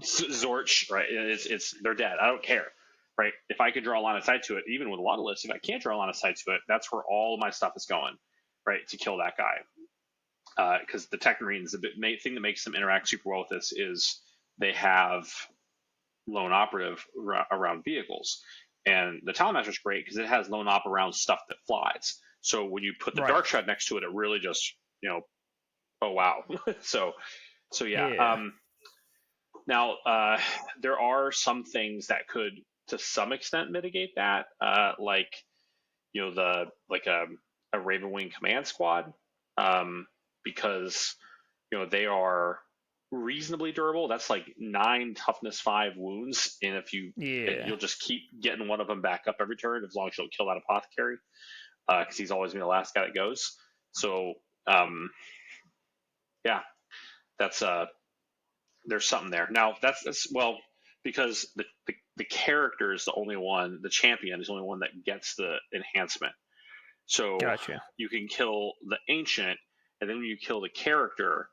Zorch, right? It's they're dead. I don't care, right? If I could draw a line of sight to it, even with a lot of lists, if I can't draw a line of sight to it, that's where all my stuff is going, right? To kill that guy. because the Tech Marines, thing that makes them interact super well with this is they have lone operative around vehicles, and the Talonmaster is great because it has lone op around stuff that flies. So when you put the Right. Dark Shroud next to it, it really just oh wow. so yeah. Yeah. Now there are some things that could to some extent mitigate that, like the like a Raven Wing command squad, because they are reasonably durable. That's like 9 toughness 5 wounds, and Yeah. you'll just keep getting one of them back up every turn as long as you'll kill that apothecary, because he's always been the last guy that goes. So yeah, that's there's something there. Now that's well because the character is the only one, the champion is the only one that gets the enhancement. So Gotcha. you can kill the ancient, and then when you kill the character,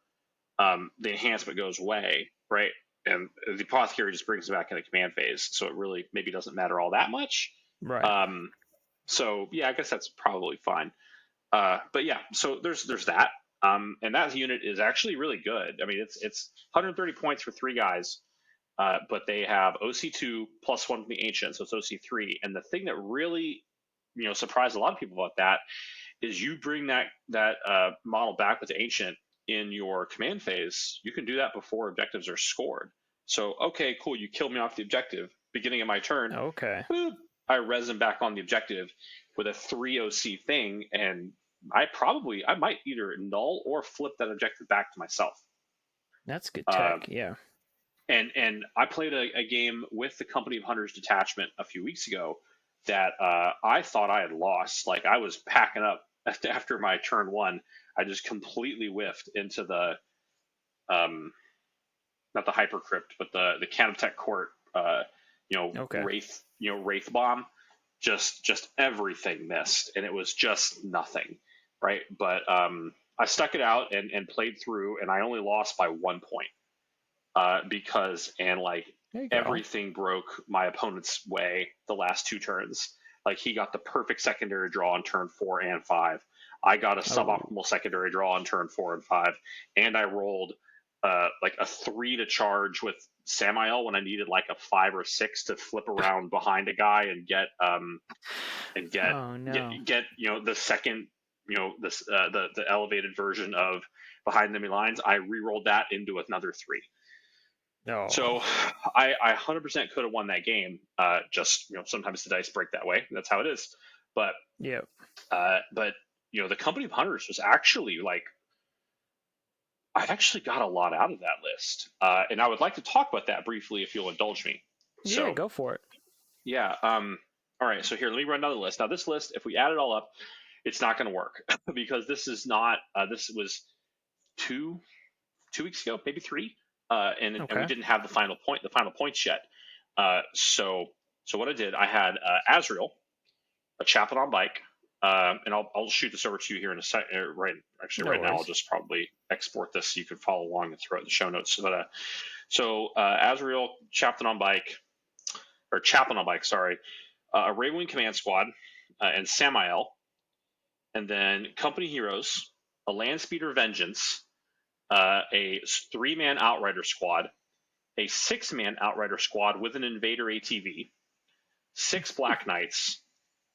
the enhancement goes away, right? And the apothecary just brings it back in the command phase, so it really maybe doesn't matter all that much. Right. So yeah, I guess that's probably fine. But yeah, so there's that, and that unit is actually really good. I mean, it's 130 points for 3 guys, but they have OC2 plus 1 from the ancient, so it's OC3. And the thing that really surprised a lot of people about that is you bring that model back with the ancient in your command phase. You can do that before objectives are scored. So okay, cool, you killed me off the objective. Beginning of my turn, Okay. boop, I res him back on the objective with a 3 OC thing, and I might either null or flip that objective back to myself. That's good tech. Yeah. And I played a game with the Company of Hunters detachment a few weeks ago that I thought I had lost. Like I was packing up after my turn 1. I just completely whiffed into the not the hypercrypt, but the Canoptech court. Okay. Wraith bomb. Just everything missed, and it was just nothing, right? But I stuck it out and played through, and I only lost by 1 point. Because everything broke my opponent's way the last 2 turns. Like he got the perfect secondary draw on turn 4 and 5. I got a suboptimal secondary draw on turn 4 and 5, and I rolled like a 3 to charge with Samael when I needed like a 5 or 6 to flip around behind a guy and get the second the elevated version of behind enemy lines. I re-rolled that into another 3. Oh. So I 100% could have won that game. Just sometimes the dice break that way. That's how it is. But yeah. But the Company of Hunters was actually like I actually got a lot out of that list, and I would like to talk about that briefly if you'll indulge me. Yeah, go for it. Yeah. All right. So here, let me run another list. Now, this list, if we add it all up, it's not going to work because this is not. This was two weeks ago, maybe 3. And we didn't have the final points yet. So what I did, I had Azrael, a chaplain on bike, and I'll shoot this over to you here in a second. Right now, I'll just probably export this so you can follow along and throw it in the show notes. But Azrael, chaplain on bike, sorry, a Raven Wing command squad, and Samael, and then company heroes, a Landspeeder Vengeance, a 3-man Outrider squad, a 6-man Outrider squad with an Invader ATV, 6 Black Knights,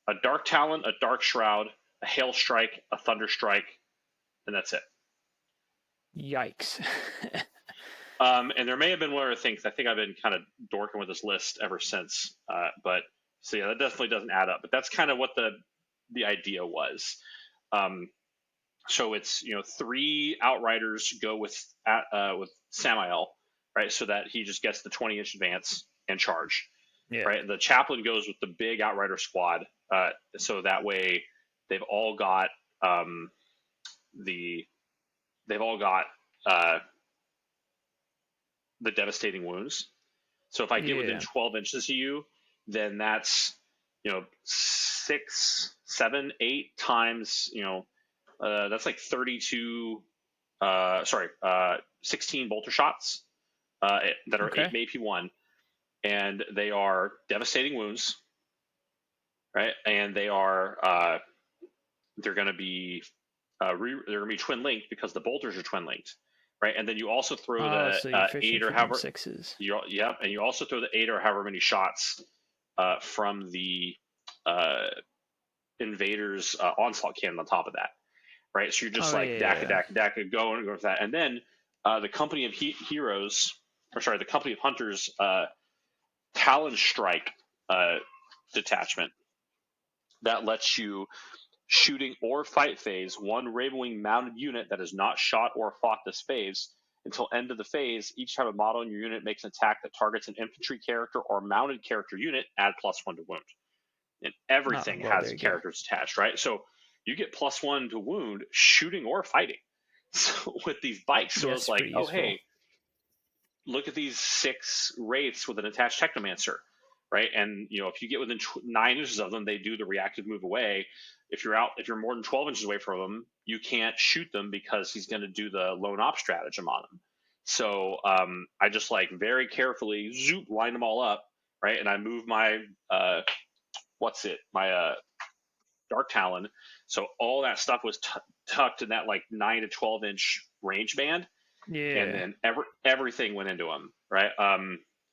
a Dark Talon, a Dark Shroud, a Hail Strike, a Thunder Strike, and that's it. Yikes. And there may have been one other thing, because I think I've been kind of dorking with this list ever since. But so yeah, that definitely doesn't add up. But that's kind of what the idea was. So it's 3 Outriders go with Samael, right? So that he just gets the 20-inch advance and charge. Yeah. Right. The chaplain goes with the big Outrider squad, so that way they've all got the devastating wounds. So if I get within 12 inches of you, then that's 6, 7, 8 times that's like 32. 16 bolter shots that are 8 AP1. And they are devastating wounds, right? And they are they're going to be they're going to be twin linked because the bolters are twin linked, right? And then you also throw so you're fishing 8 or for them however 6s. and you also throw the 8 or however many shots from the invaders onslaught cannon on top of that, right? So you're just DACA going with that, and then the company of the company of hunters Talon Strike detachment that lets you shooting or fight phase one Ravenwing mounted unit that is not shot or fought this phase until end of the phase. Each time a model in your unit makes an attack that targets an infantry character or mounted character unit, add +1 to wound. And everything has characters attached, right? So you get +1 to wound shooting or fighting. So with these bikes, so it's like, oh, hey, look at these 6 wraiths with an attached technomancer, right? And if you get within 9 inches of them, they do the reactive move away. If you're more than 12 inches away from them, you can't shoot them because he's going to do the lone op stratagem on them. So I just very carefully line them all up, right? And I move my my Dark Talon. So all that stuff was tucked in that 9 to 12 inch range band. Yeah. And then everything went into them, right?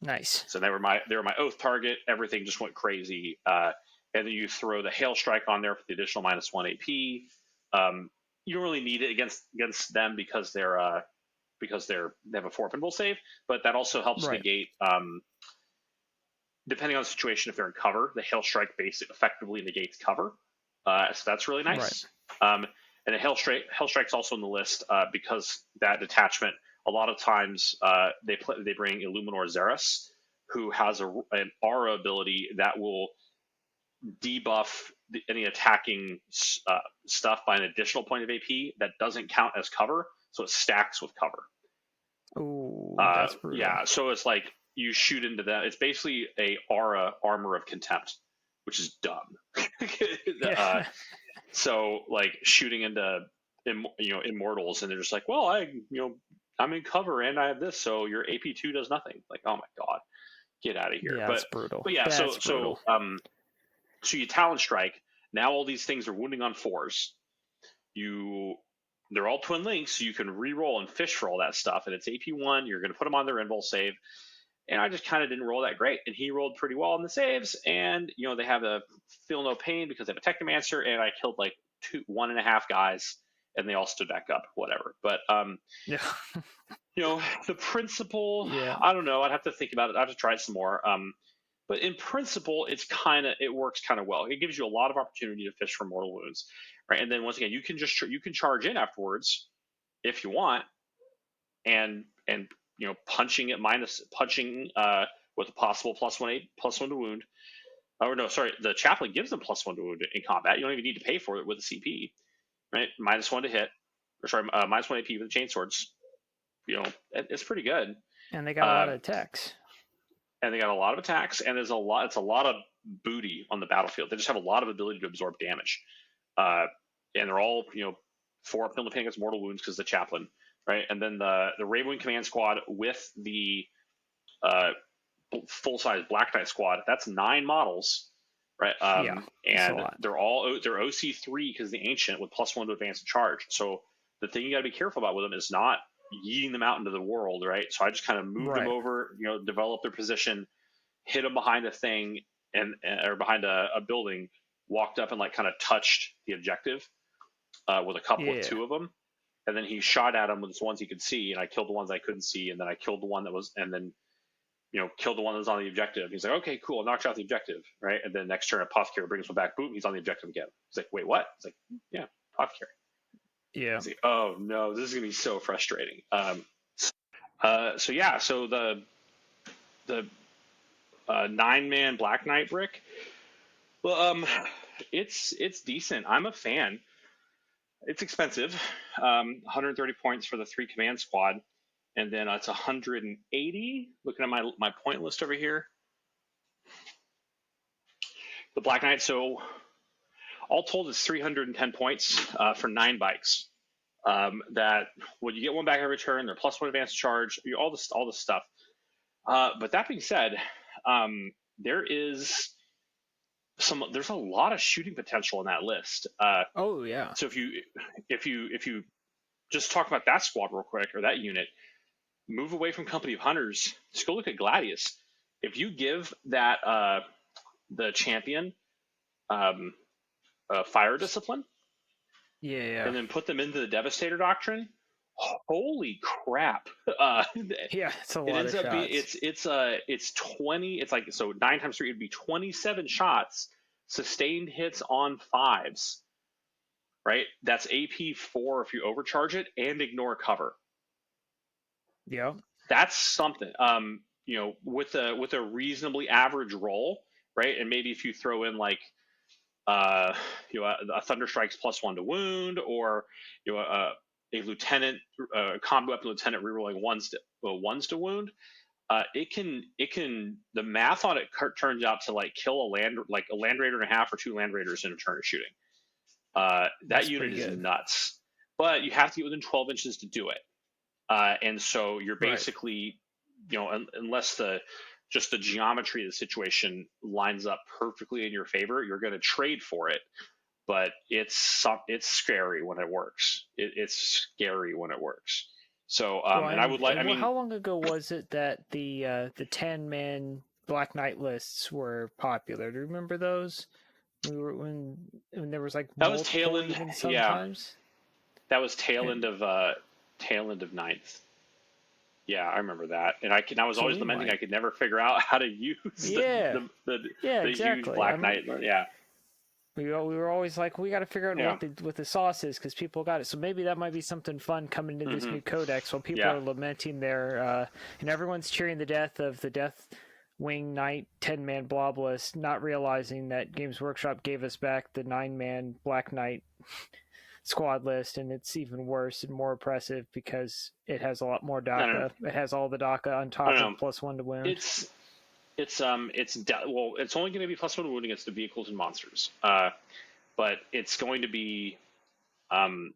Nice. So they were my oath target. Everything just went crazy. And then you throw the hail strike on there for the additional -1 AP. You don't really need it against them because they have a 4 pinball save, but that also helps negate. Depending on the situation, if they're in cover, the hail strike effectively negates cover. So that's really nice. Right. And the hail strike's also on the list because that detachment. A lot of times they bring Illuminor Xeris, who has an aura ability that will debuff any attacking stuff by an additional point of AP that doesn't count as cover, so it stacks with cover. Oh, that's brutal. Yeah, so it's like you shoot into that. It's basically a aura armor of contempt, which is dumb. So shooting into immortals, and they're just like, well, I'm in cover and I have this, so your AP2 does nothing. Oh my god, get out of here. Yeah, that's brutal. But yeah, so you Talon Strike. Now all these things are wounding on 4s. They're all twin links, so you can re-roll and fish for all that stuff, and it's AP1. You're going to put them on their invul save. And I just kind of didn't roll that great, and he rolled pretty well in the saves. And they have a feel no pain because they have a Technomancer, and I killed 1.5 guys, and they all stood back up, whatever. But the principle, I don't know. I'd have to think about it. I'd have to try it some more. But in principle, it works kind of well. It gives you a lot of opportunity to fish for mortal wounds, right? And then once again, you can charge in afterwards if you want, and punching with a possible +1 to wound. Oh no, sorry, the chaplain gives them +1 to wound in combat. You don't even need to pay for it with a CP, right? -1 to hit, or sorry, -1 AP with the chainswords. It's pretty good. And they got a lot of attacks. And it's a lot of booty on the battlefield. They just have a lot of ability to absorb damage, and they're all 4 penalty pain against mortal wounds because the chaplain. Right, and then the Ravenwing Command Squad with the full-size Black Knight Squad. That's 9 models, right? And they're OC3 because the Ancient with +1 to advance and charge. So the thing you got to be careful about with them is not yeeting them out into the world, right? So I just kind of moved them over, develop their position, hit them behind a thing or behind a building, walked up and kind of touched the objective with a couple of 2 of them. And then he shot at him with the ones he could see, and I killed the ones I couldn't see, and then I killed the one that was, and then, killed the one that was on the objective. He's like, okay, cool, knocked out the objective, right? And then next turn, Apothecary brings him back, boom, he's on the objective again. He's like, wait, what? He's like, yeah, Apothecary. Yeah. He's like, oh no, this is gonna be so frustrating. So the 9-man Black Knight brick, well, it's decent. I'm a fan. It's expensive, 130 points for the 3 command squad, and then it's 180. Looking at my point list over here, the Black Knight. So all told, it's 310 points for 9 bikes. That when you get 1 back every turn, they're +1 advanced charge, all this stuff. But that being said, there is there's a lot of shooting potential in that list. Oh yeah. So if you just talk about that squad real quick, or that unit, move away from Company of Hunters, just go look at Gladius. If you give that the champion fire discipline, Yeah. and then put them into the Devastator doctrine, holy crap! Yeah, it's a It lot ends of up being shots. it's 20. It's like, so 9 times 3 would be 27 shots, sustained hits on fives. Right, that's AP 4 if you overcharge it and ignore cover. Yeah. That's something. With a reasonably average roll, right, and maybe if you throw in like a thunder strikes +1 to wound, or a lieutenant, combat weapon lieutenant rerolling ones to wound. The math on it turns out to like kill a land raider and a half or 2 land raiders in a turn of shooting. That That's unit pretty is good. nuts, but you have to get within 12 inches to do it. And so you're Right. basically, unless just the geometry of the situation lines up perfectly in your favor, you're going to trade for it. But it's scary when it works. It's scary when it works. So, Well, and I would like, I mean, how long ago was it that the 10-man Black Knight lists were popular? Do you remember those? We were when there was like that was tail multiple end. even Yeah, sometimes. that was tail And end of ninth. Yeah, I remember that, and I was so always we lamenting I might. could never figure out how to use Yeah. Yeah, the huge exactly. I Black mean, Knight. Yeah, we were always like, we got to figure out yeah, what the sauce is because people got it. So maybe that might be something fun coming into this hmm new codex while people yeah. are lamenting their and everyone's cheering the death of the Death Wing Knight 10-man blob list, not realizing that Games Workshop gave us back the 9-man Black Knight squad list, and it's even worse and more oppressive because it has a lot more I don't know. DACA. It has all the DACA on I top don't of know. +1 to wound. It's only going to be +1 wound against the vehicles and monsters. But it's going to be, in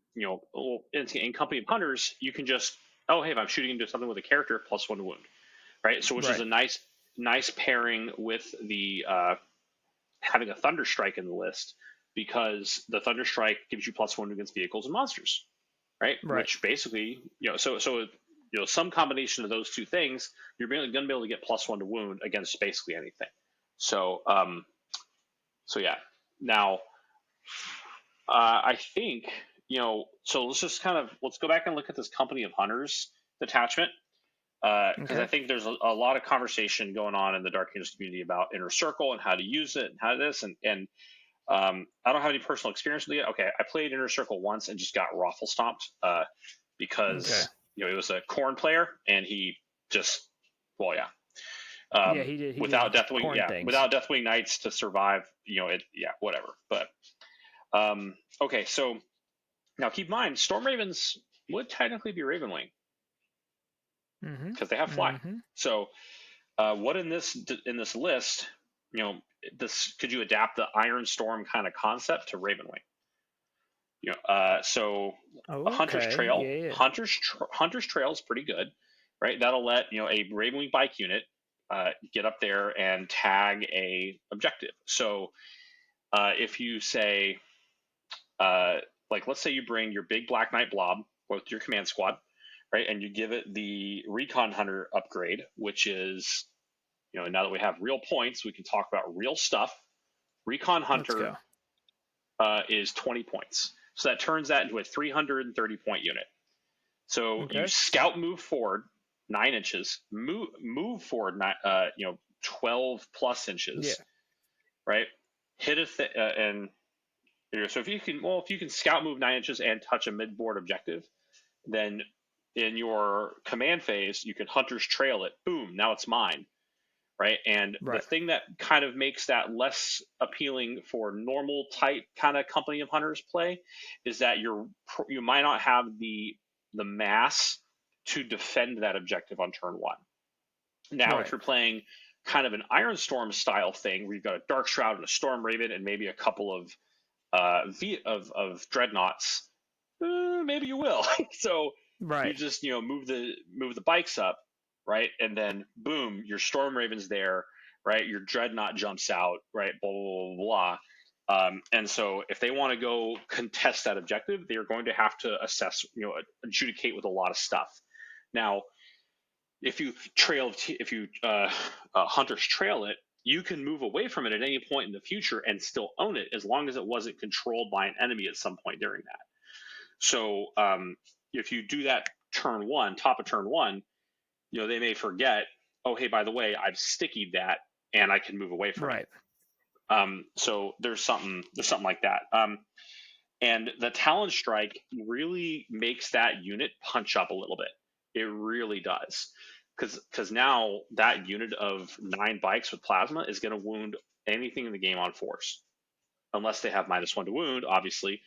Company of Hunters, you can just, oh, hey, if I'm shooting into something with a character, +1 to wound, right? So, which is Right. a nice pairing with the having a Thunder Strike in the list, because the Thunder Strike gives you +1 against vehicles and monsters, right? Right. Which basically, some combination of those two things, you're going to be able to get +1 to wound against basically anything. So, yeah. Now, I think, so let's go back and look at this Company of Hunters detachment, because I Okay. think there's a lot of conversation going on in the Dark Angels community about Inner Circle and how to use it and how this, and I don't have any personal experience with it. Okay, I played Inner Circle once and just got raffle stomped, Okay. because it was a Corn player, and he just, well, yeah, Yeah, he did corn things. without Deathwing Knights to survive, whatever. But okay, so now keep in mind, Storm Ravens would technically be Ravenwing Mm-hmm. because they have fly. Mm-hmm. So what in this list, this could you adapt the Ironstorm kind of concept to Ravenwing? So a Hunter's Okay. Trail, Yeah. Hunter's Trail is pretty good, right? That'll let a Ravenwing bike unit get up there and tag a objective. So if you say, like, let's say you bring your big Black Knight blob with your command squad, right, and you give it the Recon Hunter upgrade, which is, now that we have real points, we can talk about real stuff. Recon Let's Hunter go. is 20 points. So that turns that into a 330 point unit. So you Okay. scout move forward 9 inches, move forward 12 plus Yeah. inches, right? Hit and so if you can scout move 9 inches and touch a mid board objective, then in your command phase you can Hunter's Trail it. Boom! Now it's mine. Right, and the Right. thing that kind of makes that less appealing for normal type kind of Company of Hunters play is that you might not have the mass to defend that objective on turn 1. Now, if Right. you're playing kind of an Ironstorm style thing where you've got a Dark Shroud and a Storm Raven and maybe a couple of dreadnoughts, maybe you will. So you Right. just move the bikes up, right, and then boom, your Storm Raven's there, right? Your dreadnought jumps out, right? Blah blah blah blah. And so if they want to go contest that objective, they are going to have to assess, adjudicate with a lot of stuff. Now, if you hunters trail it, you can move away from it at any point in the future and still own it, as long as it wasn't controlled by an enemy at some point during that. So if you do that turn one, top of turn one, they may forget, oh, hey, by the way, I've stickied that and I can move away from it. So there's something like that. And the Talon Strike really makes that unit punch up a little bit. It really does. Because now that unit of 9 bikes with plasma is going to wound anything in the game on force. Unless they have -1 to wound, obviously.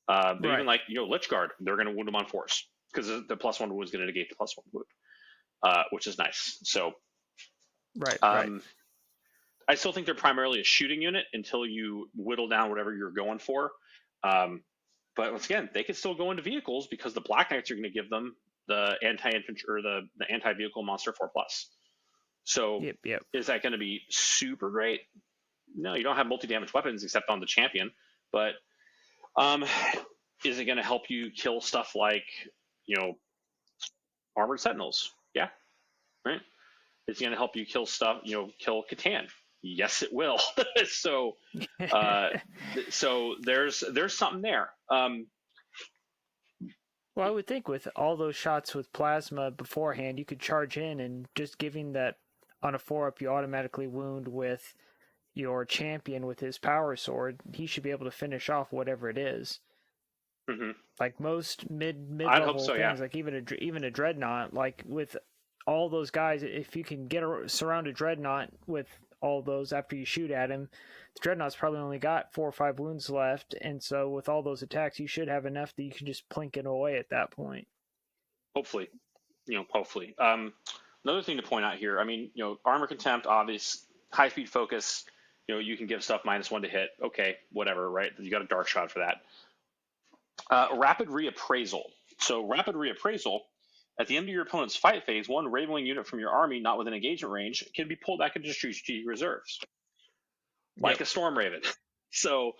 But even like, Lich Guard, they're going to wound them on force. Because the +1 to wound is going to negate the +1 to wound. Which is nice. So, right. I still think they're primarily a shooting unit until you whittle down whatever you're going for. But once again, they could still go into vehicles because the Black Knights are going to give them the anti-infantry or the anti-vehicle monster 4+. So yep. Is that going to be super great? No, you don't have multi-damage weapons except on the champion. But is it going to help you kill stuff like, armored sentinels? Yeah, right. It's going to help you kill stuff, kill Catan. Yes, it will. So there's something there. Well, I would think with all those shots with plasma beforehand, you could charge in, and just giving that on a 4-up, you automatically wound with your champion with his power sword. He should be able to finish off whatever it is. Mm-hmm. Like most mid-level so, things, yeah. like even a dreadnought, like with all those guys, if you can surround a dreadnought with all those after you shoot at him, the dreadnought's probably only got 4 or 5 wounds left, and so with all those attacks, you should have enough that you can just plink it away at that point. Hopefully. Another thing to point out here, armor contempt, obvious, high speed focus, you can give stuff -1 to hit. Okay, whatever, right? You got a dark shot for that. Rapid reappraisal. So rapid reappraisal, at the end of your opponent's fight phase, 1 Ravenwing unit from your army not within engagement range can be pulled back into strategic reserves, like a Storm Raven. So,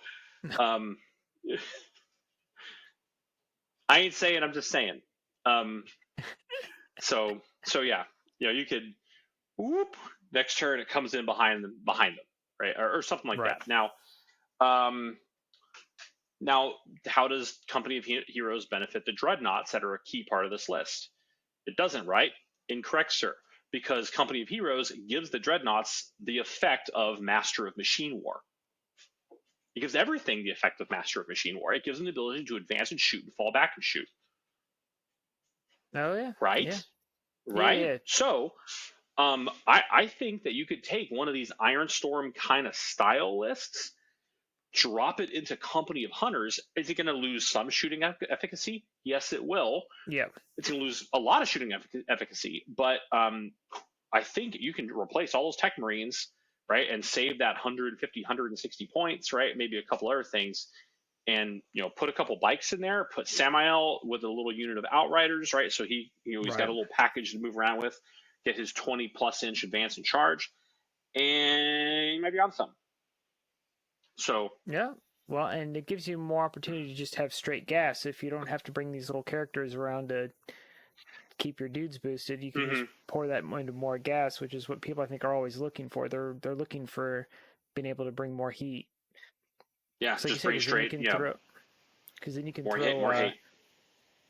I ain't saying, I'm just saying. So yeah, you could whoop next turn it comes in behind them, right, or something like that. Now, how does Company of Heroes benefit the dreadnoughts that are a key part of this list? It doesn't, right? Incorrect, sir. Because Company of Heroes gives the dreadnoughts the effect of Master of Machine War. It gives everything the effect of Master of Machine War. It gives them the ability to advance and shoot and fall back and shoot. Oh, yeah. Right? Yeah. Right? Yeah. So, I think that you could take one of these Ironstorm kind of style lists, drop it into Company of Hunters. Is it going to lose some shooting efficacy? Yes, it will. Yeah. It's going to lose a lot of shooting efficacy, but I think you can replace all those Tech Marines, right, and save that 150, 160 points, right, maybe a couple other things, and put a couple bikes in there, put Samael with a little unit of Outriders, right, so he's got a little package to move around with, get his 20+ inch advance and charge, and you might be on some. So yeah, well, and it gives you more opportunity to just have straight gas. If you don't have to bring these little characters around to keep your dudes boosted, you can just pour that into more gas, which is what people I think are always looking for. They're looking for being able to bring more heat. Yeah, so just bring straight. Because then you can more throw more hate.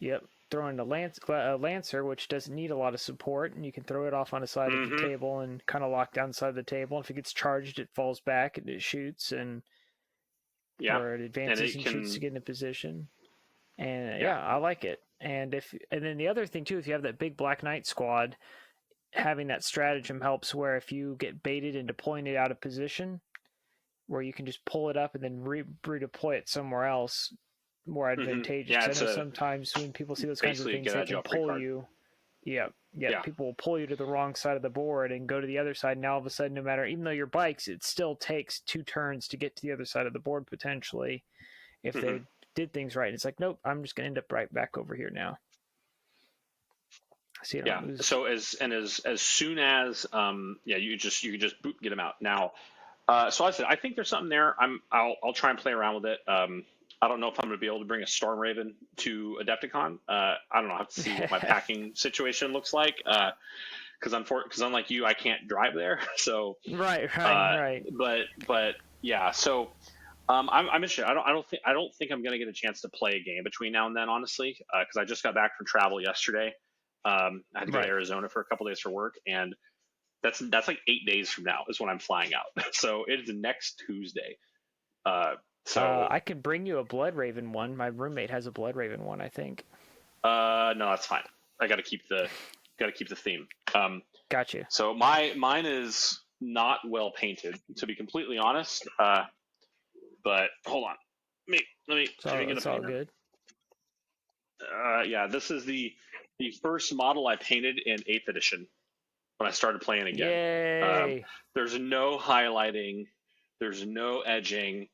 Yep, throw in a Lancer, which doesn't need a lot of support, and you can throw it off on the side of the table and kind of lock down the side of the table. And if it gets charged, it falls back and it shoots, or it advances and shoots to get into position. And I like it. And then the other thing too, if you have that big Black Knight squad, having that stratagem helps. Where if you get baited into pulling it out of position, where you can just pull it up and then redeploy it somewhere else, more advantageous. Yeah, I know sometimes when people see those kinds of things, they can pull you. Yeah, people will pull you to the wrong side of the board and go to the other side. And now all of a sudden, no matter, even though your bikes, it still takes 2 turns to get to the other side of the board potentially, if they did things right. It's like, nope, I'm just going to end up right back over here now. So you Yeah. don't lose. So as soon as you can just get them out now. So I said I think there's something there. I'll try and play around with it. I don't know if I'm going to be able to bring a Storm Raven to Adepticon. I don't know. I have to see what my packing situation looks like. Because unlike you, I can't drive there. So Right. but yeah. So I'm interested. I don't think I'm going to get a chance to play a game between now and then, honestly, because I just got back from travel yesterday. I had to go to Right. Arizona for a couple days for work, and that's like 8 days from now is when I'm flying out. So it's next Tuesday. So I could bring you a Blood Raven one. My roommate has a Blood Raven one, I think. no, that's fine. I got to keep the theme. Gotcha. So mine is not well painted, to be completely honest. But hold on, let me get a It's all painter. good. Yeah, this is the first model I painted in 8th edition when I started playing again. Yay! There's no highlighting, there's no edging,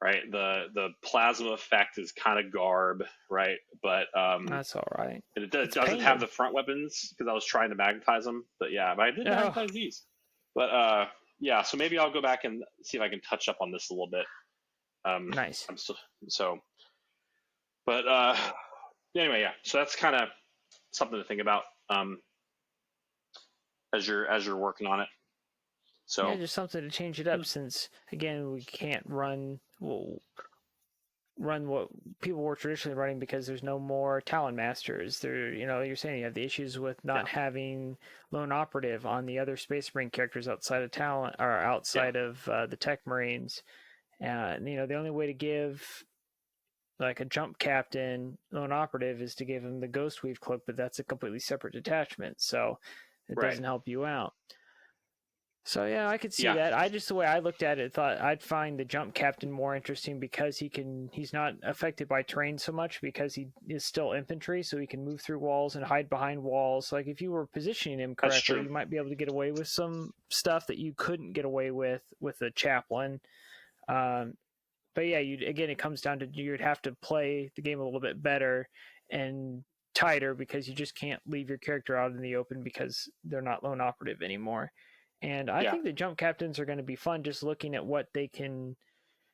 right? The plasma effect is kind of garb, right? But That's all right. it doesn't have the front weapons because I was trying to magnetize them. But yeah, I did magnetize these. But yeah, so maybe I'll go back and see if I can touch up on this a little bit. Nice. I'm still so. But anyway, yeah. So that's kind of something to think about as you're working on it. So Yeah, just something to change it up since again we can't run what people were traditionally running because there's no more Talon Masters. You're saying you have the issues with not having Lone Operative on the other Space Marine characters outside of Talon or outside of the Tech Marines. The only way to give like a jump captain Lone Operative is to give him the Ghost Weave cloak, but that's a completely separate detachment, so it doesn't help you out. So yeah, I could see that. The way I looked at it, thought I'd find the jump captain more interesting because he's not affected by terrain so much because he is still infantry, so he can move through walls and hide behind walls. Like if you were positioning him correctly, you might be able to get away with some stuff that you couldn't get away with a chaplain. But yeah, it comes down to you'd have to play the game a little bit better and tighter because you just can't leave your character out in the open because they're not lone operative anymore. And I think the jump captains are going to be fun just looking at what they can,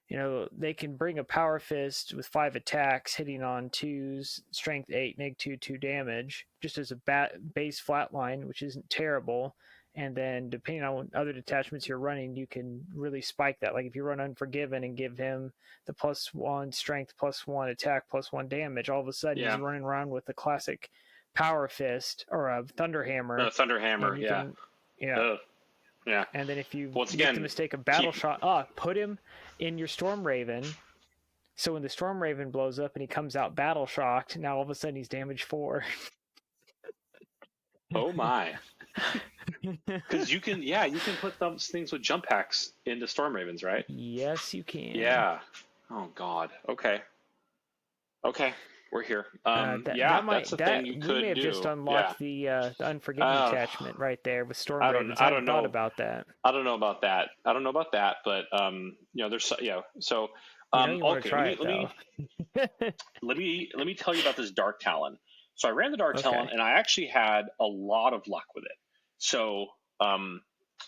they can bring a power fist with 5 attacks hitting on 2s, strength 8, -2 damage, just as a base flatline, which isn't terrible. And then depending on what other detachments you're running, you can really spike that. Like if you run Unforgiven and give him the +1 strength, +1 attack, +1 damage, all of a sudden he's running around with the classic power fist or a Thunderhammer. Thunderhammer, Yeah. Yeah. And then if you Once make again, the mistake of battle shot, put him in your Storm Raven. So when the Storm Raven blows up and he comes out battle shocked, now all of a sudden he's damage 4. Oh my. Because you can put those things with jump packs into Storm Ravens, right? Yes, you can. Yeah. Oh God. Okay. We're here. That's the thing you could do. We may have just unlocked the Unforgiven attachment right there with Storm Ravens. I don't know about that. I don't know about that. But there's So you want to try it though. let me tell you about this Dark Talon. So I ran the Dark Talon, and I actually had a lot of luck with it. So sorry,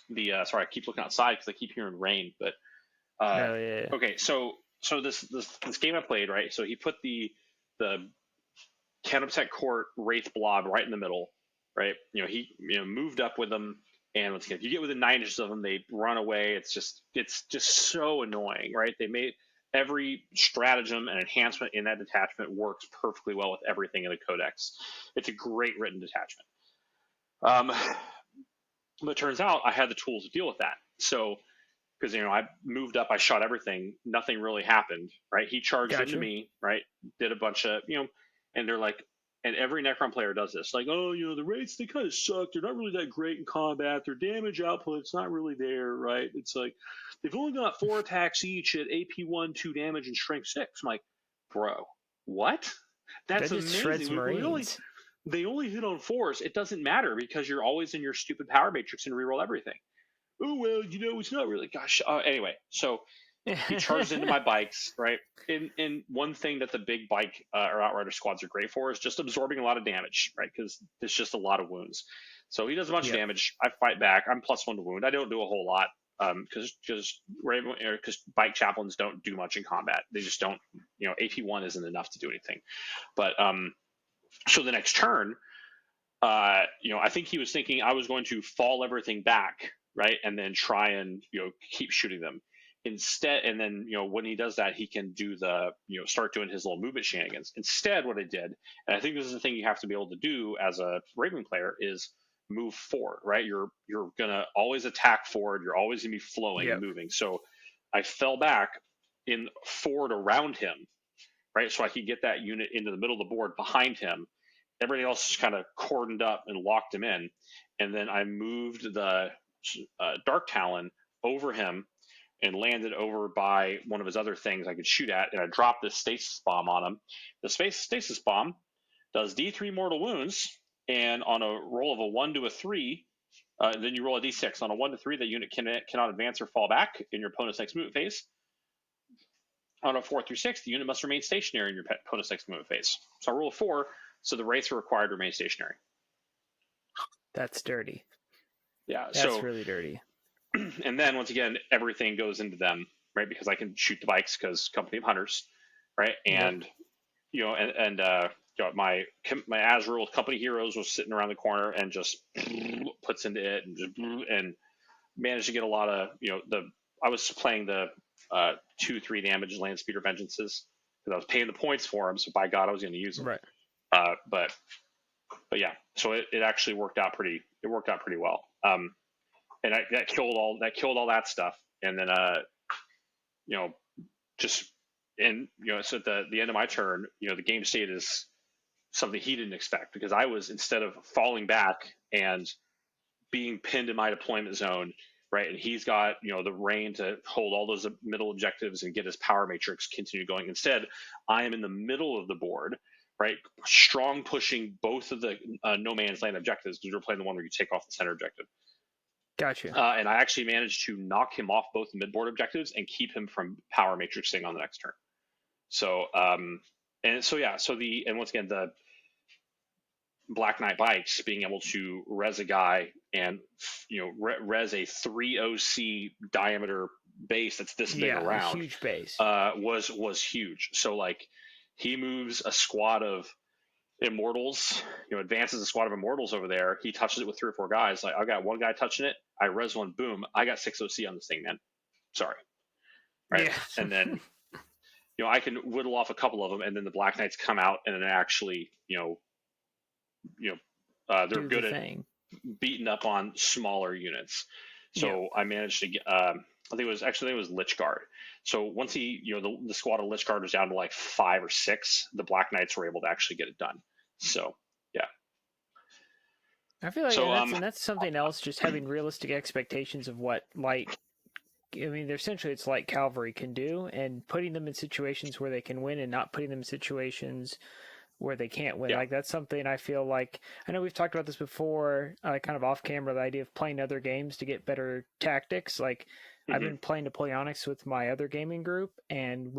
I keep looking outside because I keep hearing rain. But okay, so this game I played, right? So he put the Canoptech Court Wraith Blob right in the middle, right? He moved up with them, and once again, if you get within 9 inches of them, they run away. It's just so annoying, right? They made every stratagem and enhancement in that detachment works perfectly well with everything in the Codex. It's a great written detachment. But it turns out I had the tools to deal with that. So, because I moved up, I shot everything, nothing really happened, right? He charged into me, right? Did a bunch of, and they're like, and every Necron player does this, like, oh, the Wraiths, they kind of suck. They're not really that great in combat. Their damage output's not really there, right? It's like they've only got 4 attacks each at AP 1, 2 damage, and strength 6. I'm like, bro, what? That's amazing. They only hit on 4s. It doesn't matter because you're always in your stupid power matrix and reroll everything. Oh well, it's not really. Gosh. Anyway, so He charged into my bikes, right? And one thing that the big bike or outrider squads are great for is just absorbing a lot of damage, right? Because it's just a lot of wounds. So he does a bunch of Yep. damage. I fight back. I'm +1 to wound. I don't do a whole lot because bike chaplains don't do much in combat. They just don't. AP1 isn't enough to do anything. But so the next turn, I think he was thinking I was going to fall everything back, right, and then try and keep shooting them instead. And then when he does that, he can do the start doing his little movement shenanigans. Instead, what I did, and I think this is the thing you have to be able to do as a Raven player, is move forward. Right, you're gonna always attack forward. You're always gonna be flowing and Yep. moving. So I fell back in forward around him, right, so I could get that unit into the middle of the board behind him. Everybody else just kind of cordoned up and locked him in. And then I moved the Dark Talon over him and landed over by one of his other things I could shoot at. And I dropped this stasis bomb on him. The stasis bomb does D3 mortal wounds. And on a roll of a 1 to a 3, then you roll a D6. On a 1 to 3, the unit cannot advance or fall back in your opponent's next movement phase. On a 4 through 6, the unit must remain stationary in your opponent's next movement phase. So I roll a 4, so the rates are required to remain stationary. That's dirty. Yeah, That's really dirty. And then once again, everything goes into them, right? Because I can shoot the bikes because Company of Hunters, right? And my Azrael Company Heroes was sitting around the corner and just puts into it and managed to get a lot of I was playing the 2-3 damage land speeder vengeances because I was paying the points for them. So by God, I was going to use them. Right. But yeah, so it actually worked out pretty well. And that killed all that stuff. And then so at the end of my turn, the game state is something he didn't expect because I was, instead of falling back and being pinned in my deployment zone, right, and he's got the reign to hold all those middle objectives and get his power matrix continue going. Instead, I am in the middle of the board, right, strong pushing both of the no man's land objectives because we're playing the one where you take off the center objective. Gotcha. And I actually managed to knock him off both the midboard objectives and keep him from power matrixing on the next turn. So and once again, the Black Knight bikes being able to res a guy and res a 3 OC diameter base that's this big around, a huge base, was huge. So like he moves a squad of Immortals, advances a squad of Immortals over there. He touches it with 3 or 4 guys. Like I got one guy touching it, I res one, boom, I got 6 OC on this thing, man. Sorry, right? Yeah. And then I can whittle off a couple of them, and then the Black Knights come out and then actually they're good at beating up on smaller units. So I managed to get I think it was Lich Guard. So once he the squad of Lich Guard was down to like 5 or 6, the Black Knights were able to actually get it done. So yeah, I feel like that's something else, just having realistic expectations of what light, I mean, essentially it's light cavalry can do, and putting them in situations where they can win and not putting them in situations where they can't win. Like that's something I feel like, I know we've talked about this before, kind of off camera, the idea of playing other games to get better tactics. Like I've been playing Napoleonics with my other gaming group, and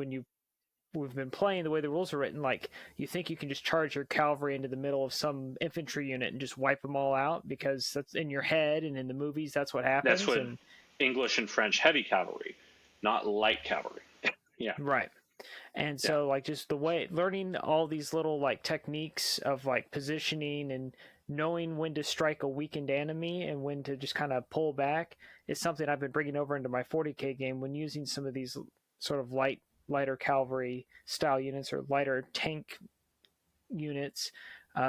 we've been playing the way the rules are written, like you think you can just charge your cavalry into the middle of some infantry unit and just wipe them all out because that's in your head, and in the movies that's what happens. That's what English and French heavy cavalry, not light cavalry. Yeah. Right. And so like just the way learning all these little like techniques of like positioning and knowing when to strike a weakened enemy and when to just kind of pull back is something I've been bringing over into my 40K game when using some of these sort of lighter cavalry style units or lighter tank units,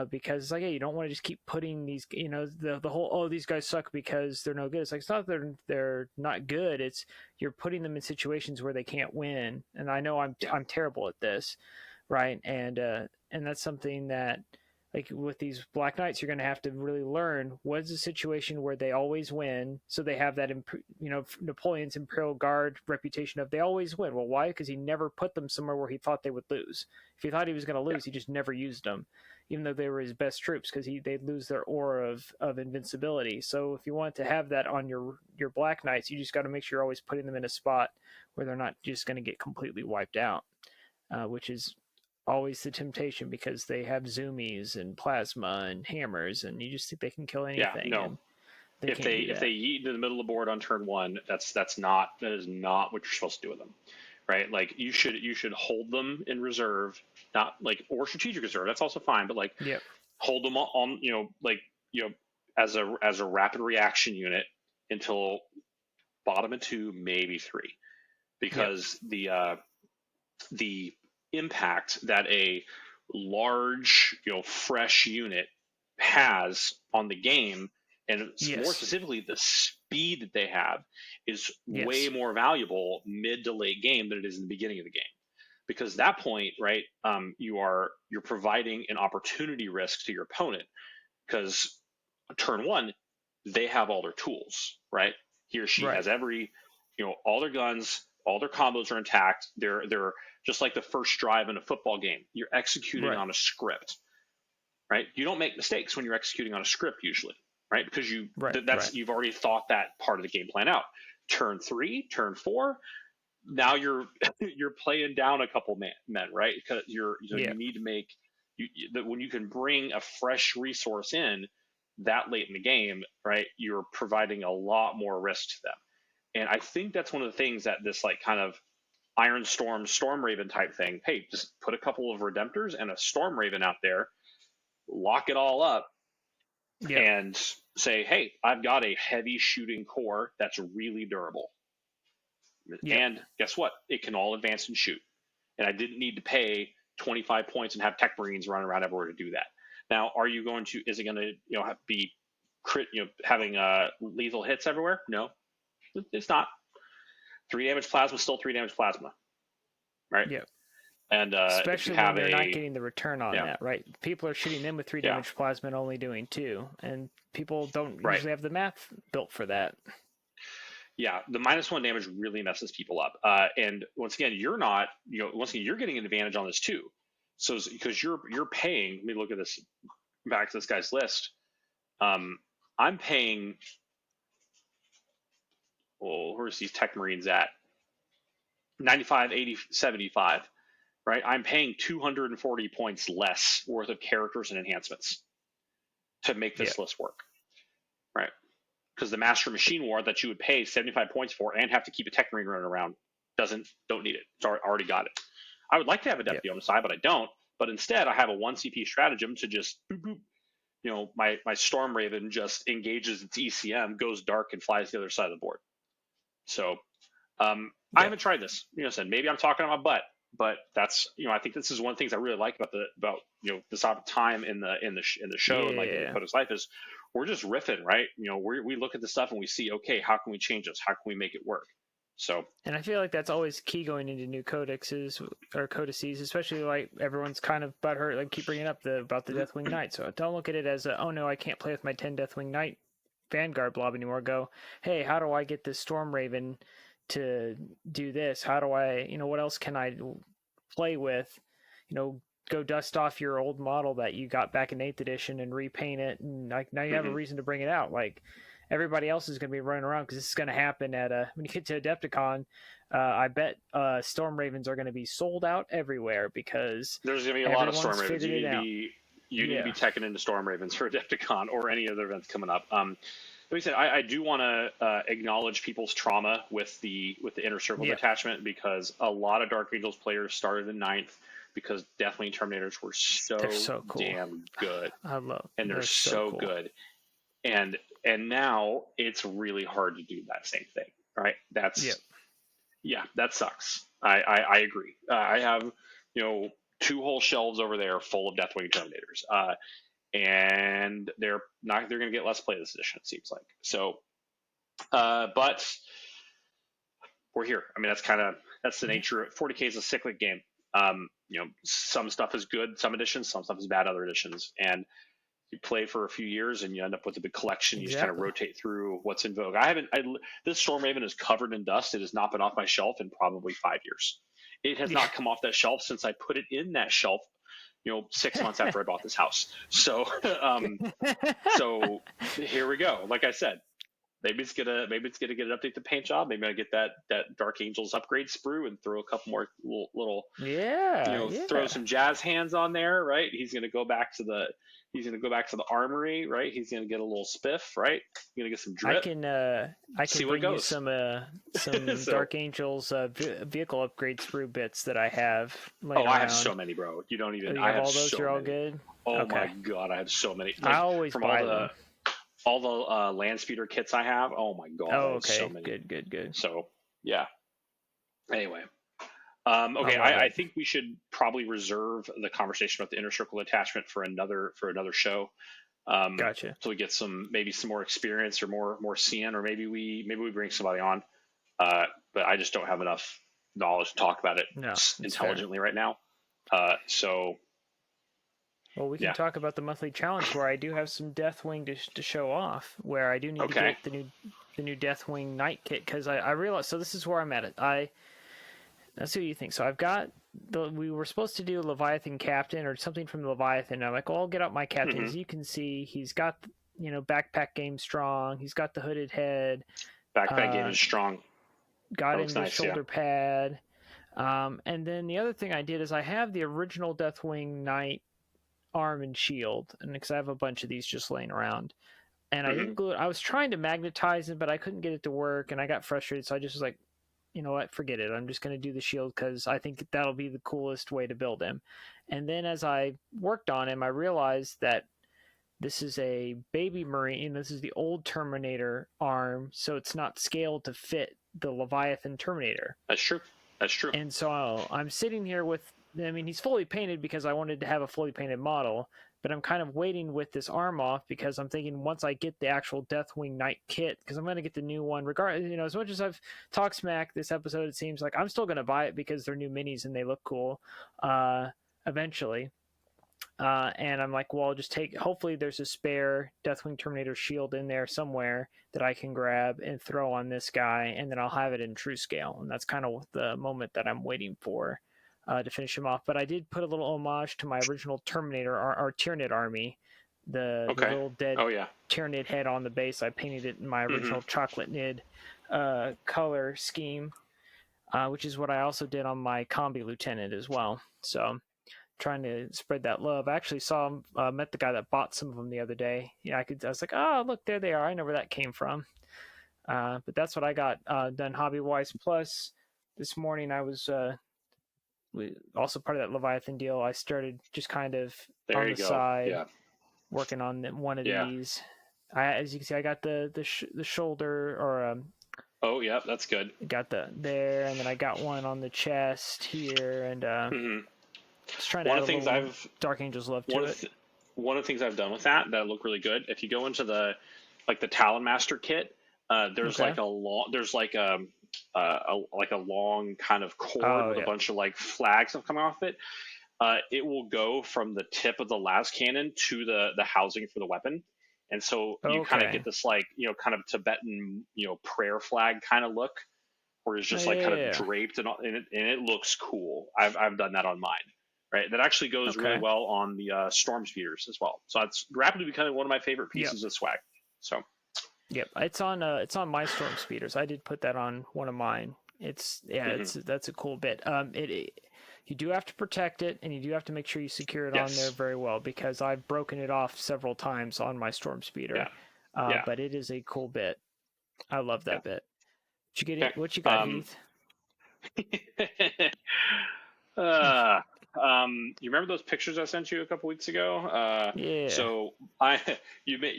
because like, hey, you don't want to just keep putting these, the whole, these guys suck because they're no good. It's like, it's not that they're not good. It's you're putting them in situations where they can't win. And I know I'm terrible at this, right? And that's something that like with these Black Knights, you're going to have to really learn what is the situation where they always win. So they have that, Napoleon's Imperial Guard reputation of they always win. Well, why? Because he never put them somewhere where he thought they would lose. If he thought he was going to lose, he just never used them, even though they were his best troops, because they'd lose their aura of invincibility. So if you want to have that on your Black Knights, you just got to make sure you're always putting them in a spot where they're not just going to get completely wiped out, which is always the temptation because they have zoomies and plasma and hammers, and you just think they can kill anything. Yeah, no. And they If can't do they that. yeet into the middle of the board on turn one, that is not what you're supposed to do with them, right? Like you should hold them in reserve, not like or strategic reserve. That's also fine, but like Yep. hold them on, as a rapid reaction unit until bottom of two, maybe three, because the impact that a large, fresh unit has on the game, and more Yes. specifically the speed that they have, is way Yes. more valuable mid to late game than it is in the beginning of the game. Because at that point, right, you're providing an opportunity risk to your opponent. Because turn one, they have all their tools, right? He or she Right. has all their guns, all their combos are intact. They're just like the first drive in a football game. You're executing Right. on a script, right? You don't make mistakes when you're executing on a script usually, right? Because Right. Right. you've already thought that part of the game plan out. Turn three, turn four, now you're you're playing down a couple men, right? Because Yeah. you need to make that when you can bring a fresh resource in that late in the game, right? You're providing a lot more risk to them, and I think that's one of the things that this like kind of Ironstorm Storm Raven type thing. Hey, just put a couple of Redemptors and a Storm Raven out there, lock it all up, Yep. and say, hey, I've got a heavy shooting core that's really durable. Yep. And guess what? It can all advance and shoot. And I didn't need to pay 25 points and have Tech Marines running around everywhere to do that. Now, are you going to? Is it going to be having lethal hits everywhere? No, it's not. 3 damage plasma, still 3 damage plasma, right? Yep. And if you Especially when have they're not a getting the return on yeah that, right? People are shooting them with 3 yeah damage plasma and only doing 2, and people don't right usually have the math built for that. yeah, the -1 damage really messes people up. And once again, you're not, you're getting an advantage on this too. So because you're paying, let me look at this back to this guy's list. I'm paying, well, where's these Tech Marines at? 95, 80, 75, right? I'm paying 240 points less worth of characters and enhancements to make Yeah. this list work, right? Because the Master Machine War that you would pay 75 points for and have to keep a Tech Marine running around don't need it. It's already got it. I would like to have a deputy on the side, but I don't. But instead, I have a 1 CP stratagem to just boop, boop. My Storm Raven just engages its ECM, goes dark, and flies to the other side of the board. So I haven't tried this. Said maybe I'm talking on my butt, but that's I think this is one of the things I really like about this time in the show and like in the Codex Life is we're just riffing, right? We look at the stuff and we see, okay, how can we change this? How can we make it work? So, and I feel like that's always key going into new codexes or codices, especially like everyone's kind of butthurt, like keep bringing up about the Deathwing Knight. So don't look at it as oh no, I can't play with my 10 Deathwing Knight Vanguard blob anymore. Go, hey, how do I get this Storm Raven to do this? How do I, what else can I play with? Go dust off your old model that you got back in 8th edition and repaint it, and like now you have a reason to bring it out. Like everybody else is going to be running around because this is going to happen at when you get to Adepticon. I bet Storm Ravens are going to be sold out everywhere because there's going to be a lot of Storm Ravens. You need to be teching into Storm Ravens for Adepticon or any other events coming up. Like I said, I do want to acknowledge people's trauma with the Inner Circle detachment because a lot of Dark Angels players started in 9th because Deathwing Terminators were so cool. damn good. I love, and they're so cool. good. And now it's really hard to do that same thing, right? That sucks. I agree. I have 2 whole shelves over there full of Deathwing Terminators, and they're going to get less play this edition. It seems like so, but we're here. I mean, that's the nature. 40K is a cyclic game. Some stuff is good, some editions, some stuff is bad, other editions, and you play for a few years and you end up with a big collection. You just kind of Exactly. rotate through what's in vogue. This Storm Raven is covered in dust. It has not been off my shelf in probably 5 years. It has Yeah. not come off that shelf since I put it in that shelf, 6 months after I bought this house. So, so here we go. Like I said, maybe it's gonna get an update to paint job. Maybe I get that Dark Angels upgrade sprue and throw a couple more little Yeah. throw Yeah. some jazz hands on there, right? He's gonna go back to the armory, right? He's gonna get a little spiff, right? He's gonna get some I drip. can I See can what bring you goes. some So, Dark Angels vehicle upgrade sprue bits that I have laying I have around. so many, bro. You don't Oh, even. you I have have all those? so You're all many. good? Oh my Okay. god, I have so many. I Like always from buy them. all the land speeder kits I have. Oh my god, I Oh, have so okay. many. Good, good, good. So yeah. Anyway, I okay. love I it. think we should probably reserve the conversation about the inner circle attachment for another show. Gotcha. So we get maybe some more experience or more CN, or maybe we bring somebody on. But I just don't have enough knowledge to talk about it No, it's fair. intelligently right now. So Well, we can yeah, talk about the monthly challenge where I do have some Deathwing to show off. Where I do need to okay. get the new Deathwing Knight kit because I realized. So this is where I'm at it. Let's see what you think. So I've got we were supposed to do Leviathan Captain or something from Leviathan. And I'm like, well, I'll get out my captain. Mm-hmm. As you can see, he's got backpack game strong. He's got the hooded head. Backpack game Uh, is strong. got That him looks the nice. Yeah. shoulder pad. And then the other thing I did is I have the original Deathwing Knight arm and shield, and because I have a bunch of these just laying around, and I Mm-hmm. didn't glue it. I was trying to magnetize it, but I couldn't get it to work, and I got frustrated. So I just was like, you know what, forget it. I'm just going to do the shield because I think that'll be the coolest way to build him. And then as I worked on him, I realized that this is a baby Marine. This is the old Terminator arm, so it's not scaled to fit the Leviathan Terminator. That's true. That's true. And so I'm sitting here with, I mean, he's fully painted because I wanted to have a fully painted model, but I'm kind of waiting with this arm off because I'm thinking once I get the actual Deathwing Knight kit, because I'm going to get the new one, regardless, as much as I've talked smack this episode, it seems like I'm still going to buy it because they're new minis and they look cool eventually. And I'm like, well, I'll just hopefully there's a spare Deathwing Terminator shield in there somewhere that I can grab and throw on this guy, and then I'll have it in true scale. And that's kind of the moment that I'm waiting for to finish him off. But I did put a little homage to my original Terminator, our Tyranid army, the Okay. little dead Oh yeah. Tyranid head on the base. I painted it in my Mm-hmm. original chocolate nid color scheme, which is what I also did on my Combi Lieutenant as well. So trying to spread that love. I actually met the guy that bought some of them the other day. Yeah, I was like, oh, look, there they are. I know where that came from. But that's what I got done hobby wise. Plus, this morning I was also part of that Leviathan deal. I started just kind of There on you the go. side Yeah. working on one of Yeah. these. As you can see, I got the shoulder or Oh yeah, that's good. got the there, and then I got one on the chest here, and Mm-hmm. just trying to One add of a the things little Dark Angels love to it. one of the things I've done with that look really good. If you go into the Talon Master kit, there's Okay. like a long like a long kind of cord Oh with a yeah. bunch of like flags that come off it. It will go from the tip of the las cannon to the housing for the weapon, and so you kind of get Okay. this kind of Tibetan prayer flag kind of look, where it's Oh, just like kind of yeah. draped and it looks cool. I've done that on mine. Right, that actually goes really Okay. well on the storm speeders as well. So it's rapidly becoming one of my favorite Yep. pieces of swag. So Yep. It's on my storm speeders. I did put that on one of mine. That's a cool bit. You do have to protect it, and you do have to make sure you secure it on there yes, very well because I've broken it off several times on my storm yeah, speeder. yeah, But it is a cool bit. I love yeah. that bit. Did you get Okay. it? What you got, Heath? uh, you remember those pictures I sent you a couple weeks ago? Yeah. So you may,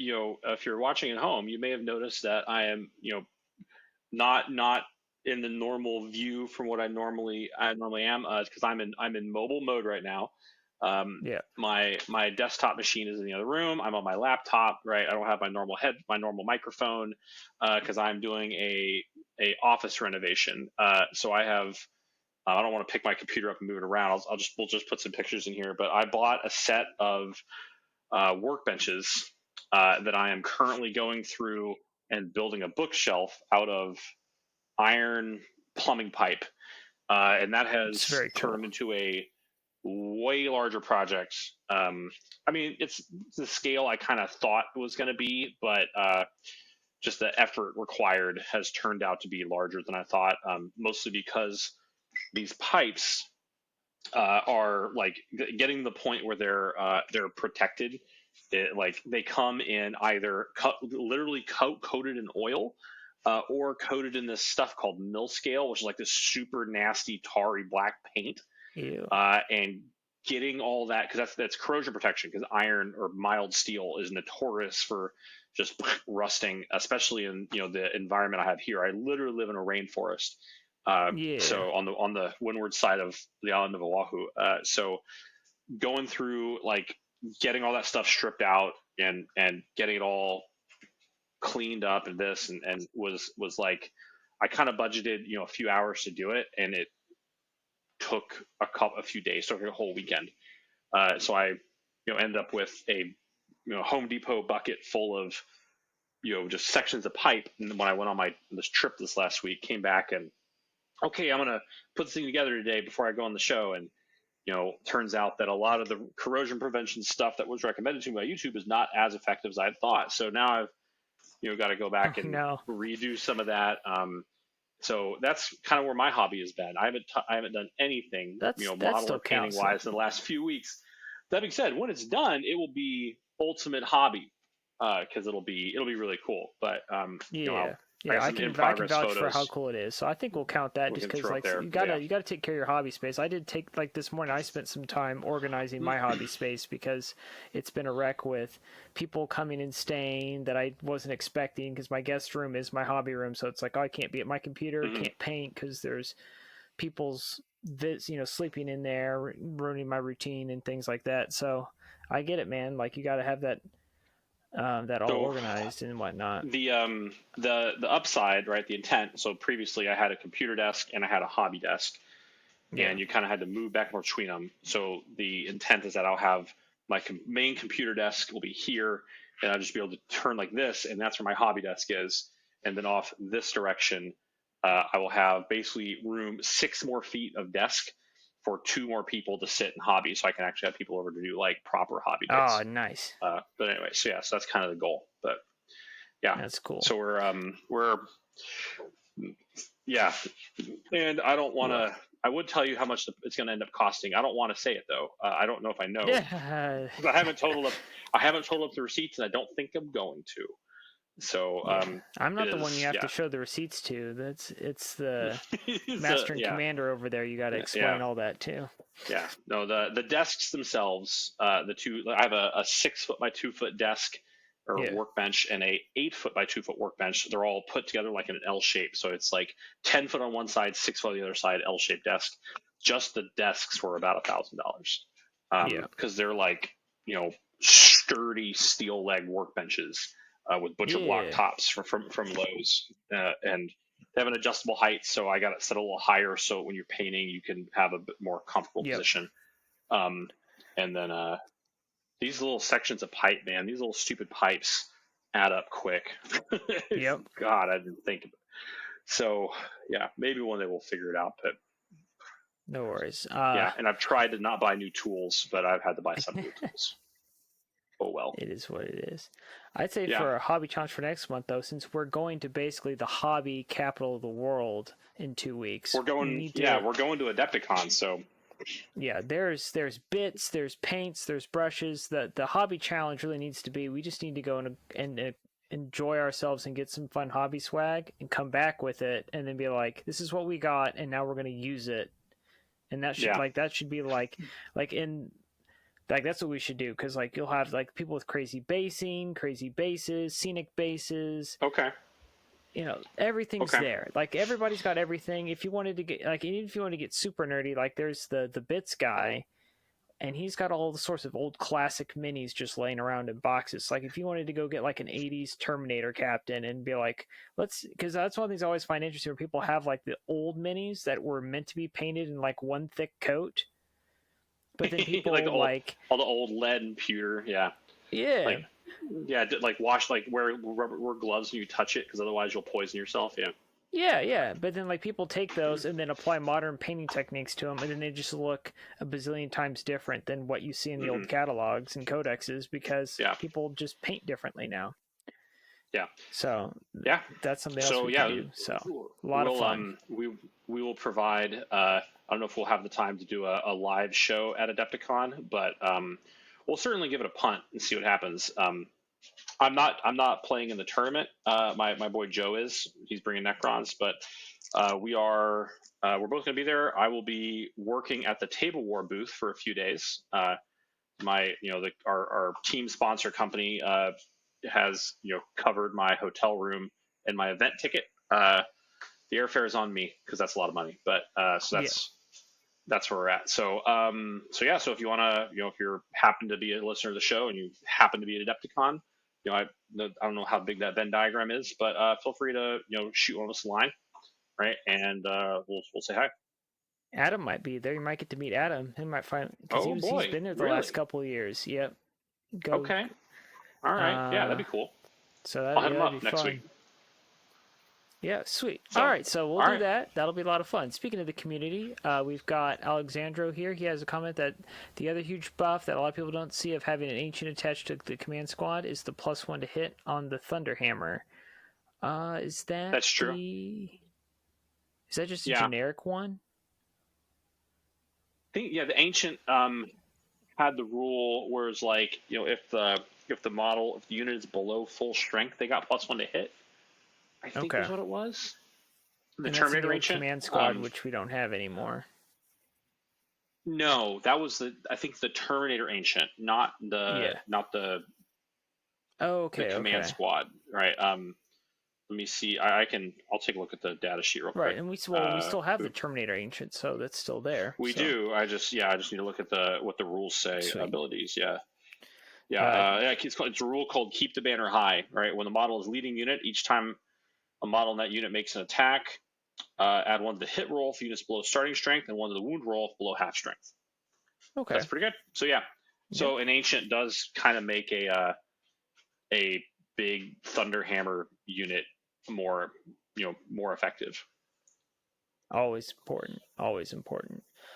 if you're watching at home, you may have noticed that I am, not in the normal view from what I normally am, because I'm in mobile mode right now. Yeah. My desktop machine is in the other room. I'm on my laptop, right? I don't have my normal microphone, because I'm doing a office renovation. So I have I don't want to pick my computer up and move it around. We'll just put some pictures in here. But I bought a set of workbenches that I am currently going through and building a bookshelf out of iron plumbing pipe, and that It's has very cool. turned into a way larger project. I mean, it's the scale I kind of thought it was going to be, but just the effort required has turned out to be larger than I thought. Mostly because these pipes are like getting to the point where they're protected. Like they come in either literally coated in oil, or coated in this stuff called mill scale, which is like this super nasty tarry black paint. Ew. And getting all that, because that's corrosion protection, because iron or mild steel is notorious for just rusting, especially in the environment I have here. I literally live in a rainforest. Yeah. So on the windward side of the island of Oahu. So going through like getting all that stuff stripped out and getting it all cleaned up and this and was like, I kind of budgeted a few hours to do it, and it took a few days, took a whole weekend. So I ended up with a Home Depot bucket full of just sections of pipe. And when I went on this trip this last week, came back and okay, I'm gonna put this thing together today before I go on the show. And turns out that a lot of the corrosion prevention stuff that was recommended to me by YouTube is not as effective as I thought. So now I've got to go back and redo some of that. So that's kind of where my hobby has been. I haven't done anything model or painting wise in the last few weeks. That being said, when it's done, it will be ultimate hobby, because it'll be really cool. But I can vouch for how cool it is. So I think we'll count that, just because like you gotta take care of your hobby space. I did take like this morning. I spent some time organizing my hobby space because it's been a wreck with people coming and staying that I wasn't expecting. Because my guest room is my hobby room, so it's like, oh, I can't be at my computer, can't paint because there's people's sleeping in there, ruining my routine and things like that. So I get it, man. Like you got to have that. That all organized and whatnot. The upside, right? The intent. So previously, I had a computer desk and I had a hobby desk, and you kind of had to move back and forth between them. So the intent is that I'll have my main computer desk will be here, and I'll just be able to turn like this, and that's where my hobby desk is. And then off this direction, I will have basically 6 more feet of desk for 2 more people to sit and hobby, so I can actually have people over to do like proper hobby days. Oh, nice. But anyway, so that's kind of the goal. But yeah, that's cool. So we're and I don't want to. I would tell you how much it's going to end up costing. I don't want to say it though. I don't know if I know. Yeah. I haven't totaled up the receipts, and I don't think I'm going to. So I'm not the one you have to show the receipts to. It's the master and commander over there. You got to explain all that too. Yeah, no, the desks themselves, the two. I have a 6 foot by 2 foot desk or workbench and a 8 foot by 2 foot workbench. They're all put together like in an L shape. So it's like 10 foot on one side, 6 foot on the other side, L shaped desk. Just the desks were about $1,000. Because they're like sturdy steel leg workbenches. With butcher block tops from Lowe's, and they have an adjustable height, so I got it set a little higher, so when you're painting, you can have a bit more comfortable position. And then these little sections of pipe, man, these little stupid pipes add up quick. God, I didn't think of it. So yeah, maybe one day we'll figure it out, but no worries. And I've tried to not buy new tools, but I've had to buy some new tools. Oh well. It is what it is. I'd say for a hobby challenge for next month, though, since we're going to basically the hobby capital of the world in 2 weeks. We're going to Adepticon, so there's bits, there's paints, there's brushes. The hobby challenge really needs to be, we just need to go and enjoy ourselves and get some fun hobby swag and come back with it and then be like, this is what we got and now we're going to use it. And that should be like that's what we should do, because like you'll have like people with crazy basing, crazy bases, scenic bases. Okay. Everything's there. Like everybody's got everything. If you wanted to get even if you want to get super nerdy, like there's the bits guy, and he's got all the sorts of old classic minis just laying around in boxes. Like if you wanted to go get like an 80s Terminator Captain and be like, because that's one of the things I always find interesting where people have like the old minis that were meant to be painted in like one thick coat, but then people like like all the old lead and pewter, yeah. yeah. Like, yeah, like wash, like wear gloves when you touch it, because otherwise you'll poison yourself. Yeah. Yeah. But then, like, people take those and then apply modern painting techniques to them, and then they just look a bazillion times different than what you see in the old catalogs and codexes because Yeah. people just paint differently now. Yeah. So, Yeah. that's something else So we yeah, can do. So, a lot of fun. We will provide. I don't know if we'll have the time to do a live show at Adepticon, but we'll certainly give it a punt and see what happens. I'm not playing in the tournament. My boy Joe is. He's bringing Necrons, but we're both going to be there. I will be working at the Table War booth for a few days. Our team sponsor company has covered my hotel room and my event ticket. The airfare is on me because that's a lot of money, but so that's where we're at. So so if you want to, if you happen to be a listener of the show and you happen to be at Adepticon, I don't know how big that Venn diagram is, but feel free to shoot one of us a line, right? And we'll say hi. Adam might be there. You might get to meet Adam. He might find because Oh boy, he's been there the really? last couple of years. Yep. Go. Okay. All right. Yeah, that'd be cool. So I'll hit him that'd up be next fun. week. Yeah, sweet. So, all right, so we'll all do right. that. That'll be a lot of fun. Speaking of the community, we've got Alexandro here. He has a comment that the other huge buff that a lot of people don't see of having an ancient attached to the command squad is the +1 to hit on the Thunderhammer. Is that That's true. Is that just a Yeah. generic one? I think the ancient had the rule where it's like if the unit is below full strength, they got +1 to hit. I think is what it was. The and Terminator that's ancient command squad, which we don't have anymore. No, that was I think the Terminator ancient, not the okay. command squad, right? Let me see. I'll take a look at the data sheet real quick. Right, and we still have the Terminator ancient, so that's still there. We do. I just need to look at what the rules say. Sweet. Abilities, yeah. It's a rule called keep the banner high, right? When the model is leading unit, each time a model in that unit makes an attack, add 1 to the hit roll if the unit's below starting strength, and 1 to the wound roll if below half strength. Okay, that's pretty good. So so an ancient does kind of make a big Thunderhammer unit more effective. Always important.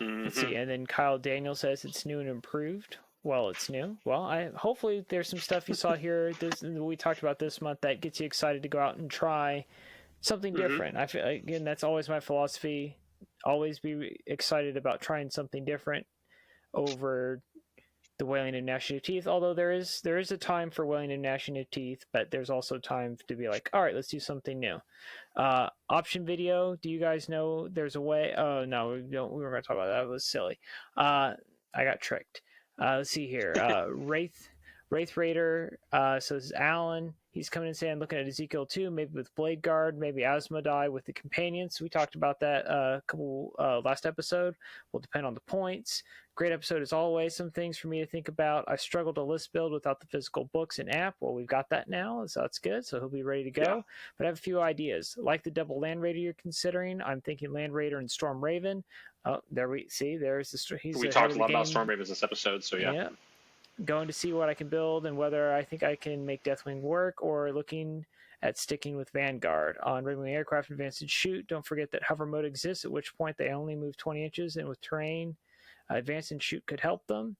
Mm-hmm. Let's see. And then Kyle Daniel says it's new and improved. Well, it's new. Well, hopefully there's some stuff you saw here we talked about this month that gets you excited to go out and try something different. I feel again that's always my philosophy. Always be excited about trying something different over the wailing and gnashing of teeth. Although there is a time for wailing and gnashing of teeth, but there's also time to be like, all right, let's do something new. Option video. Do you guys know there's a way? Oh no, we were going to talk about that. It was silly. I got tricked. Let's see here. Wraith Raider. So this is Alan. He's coming in saying, looking at Ezekiel 2, maybe with Blade Guard, maybe Asmodai with the companions. We talked about that a couple last episode. Will depend on the points. Great episode as always. Some things for me to think about. I struggled to list build without the physical books and app. Well, we've got that now, so that's good. So he'll be ready to go. Yeah. But I have a few ideas. Like the double Land Raider you're considering. I'm thinking Land Raider and Storm Raven. Oh, there we see. There's the. We talked a lot about Storm Ravens this episode, so yeah. Going to see what I can build and whether I think I can make Deathwing work, or looking at sticking with Vanguard. On Raven Aircraft Advanced and Shoot, don't forget that hover mode exists, at which point they only move 20 inches, and with terrain, Advanced and Shoot could help them.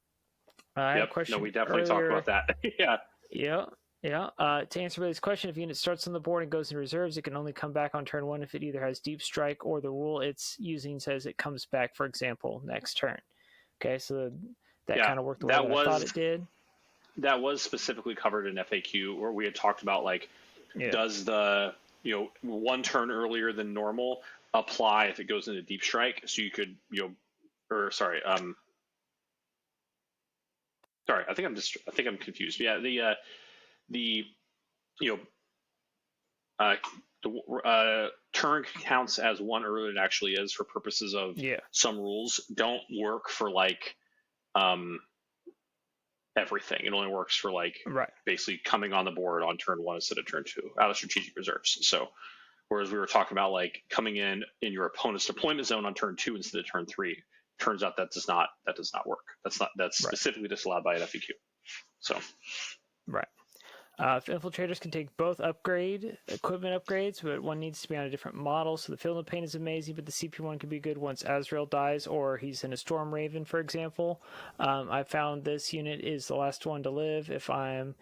I had a question. No, we definitely talked about that. Yeah. To answer Billy's question, if a unit starts on the board and goes in reserves, it can only come back on turn 1 if it either has Deep Strike or the rule it's using says it comes back, for example, next turn. Okay, so that kind of worked the way that I thought it did. That was specifically covered in FAQ, where we had talked about does the 1 turn earlier than normal apply if it goes into Deep Strike? So you could sorry, I think I'm confused. Yeah, the turn counts as 1 earlier than it actually is for purposes of some rules. Don't work for everything. It only works for like Right. basically coming on the board on turn 1 instead of turn 2 out of strategic reserves. So whereas we were talking about like coming in your opponent's deployment zone on turn 2 instead of turn 3, turns out that does not work. That's specifically disallowed by an FAQ. So right. Infiltrators can take both equipment upgrades, but one needs to be on a different model. So the Field of Pain is amazing, but the CP1 can be good once Azrael dies, or he's in a Storm Raven, for example. I found this unit is the last one to live if I'm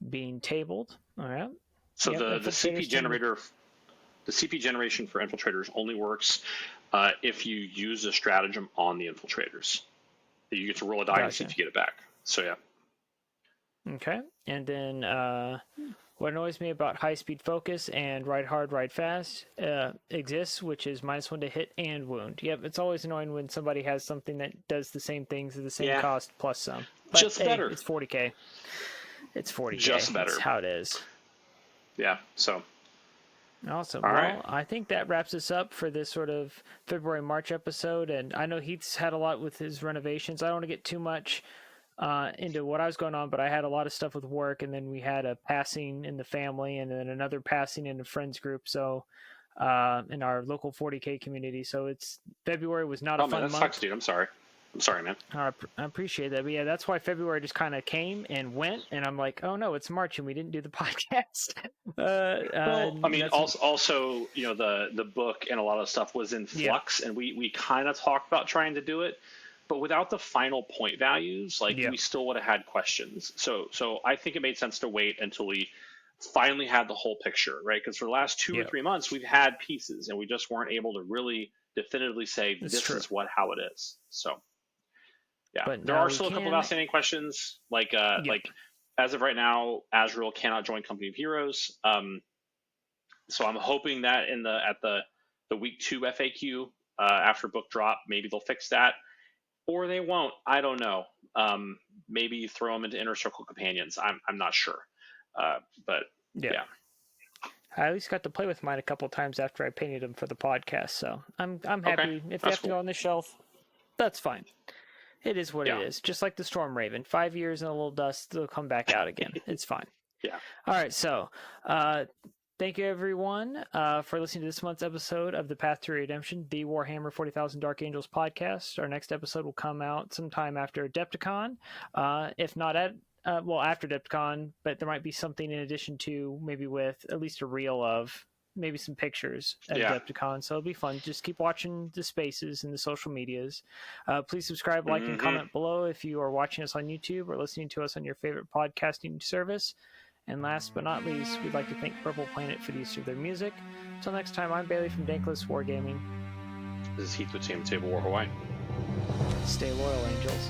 being tabled. All right. So the CP generator, the CP generation for infiltrators only works if you use a stratagem on the infiltrators. You get to roll a die and see if you get it back. So yeah. Okay, and then what annoys me about high-speed focus and ride hard, ride fast exists, which is -1 to hit and wound. Yep, it's always annoying when somebody has something that does the same things at the same cost plus some. But just better. It's 40k. It's 40k. Just better. That's how it is. Yeah. So. Awesome. All well, right. I think that wraps us up for this sort of February-March episode. And I know Heath's had a lot with his renovations. I don't want to get too much into what I was going on, but I had a lot of stuff with work, and then we had a passing in the family, and then another passing in a friends group. So in our local 40k community. So February was not a fun month. That sucks, dude. I'm sorry, man. I appreciate that. But yeah, that's why February just kind of came and went, and I'm like, oh no, it's March and we didn't do the podcast. Well, I mean, also, you know, the book and a lot of stuff was in flux, and we kind of talked about trying to do it, but without the final point values, like we still would have had questions. So I think it made sense to wait until we finally had the whole picture, right? Because for the last 2 or 3 months, we've had pieces, and we just weren't able to really definitively say this is how it is. So. Yeah, but there are still a couple of outstanding questions. Like as of right now, Azrael cannot join Company of Heroes. So I'm hoping that at the week 2 FAQ after book drop, maybe they'll fix that, or they won't. I don't know. Maybe throw them into Inner Circle Companions. I'm not sure. But yeah. I at least got to play with mine a couple times after I painted them for the podcast, so I'm happy. Okay. If they have to go on the shelf, that's fine. It is what it is. Just like the Storm Raven. 5 years and a little dust, they'll come back out again. It's fine. Yeah. All right. So, thank you everyone for listening to this month's episode of the Path to Redemption, the Warhammer 40,000 Dark Angels podcast. Our next episode will come out sometime after Adepticon. If not after Adepticon, but there might be something in addition to, maybe with at least a reel of maybe some pictures at Adepticon, so it'll be fun. Just keep watching the spaces and the social medias. Please subscribe, like, and comment below if you are watching us on YouTube or listening to us on your favorite podcasting service. And last but not least, we'd like to thank Purple Planet for the use of their music. Until next time, I'm Bailey from Dankless Wargaming. This is Heath with Table War Hawaii. Stay loyal, Angels.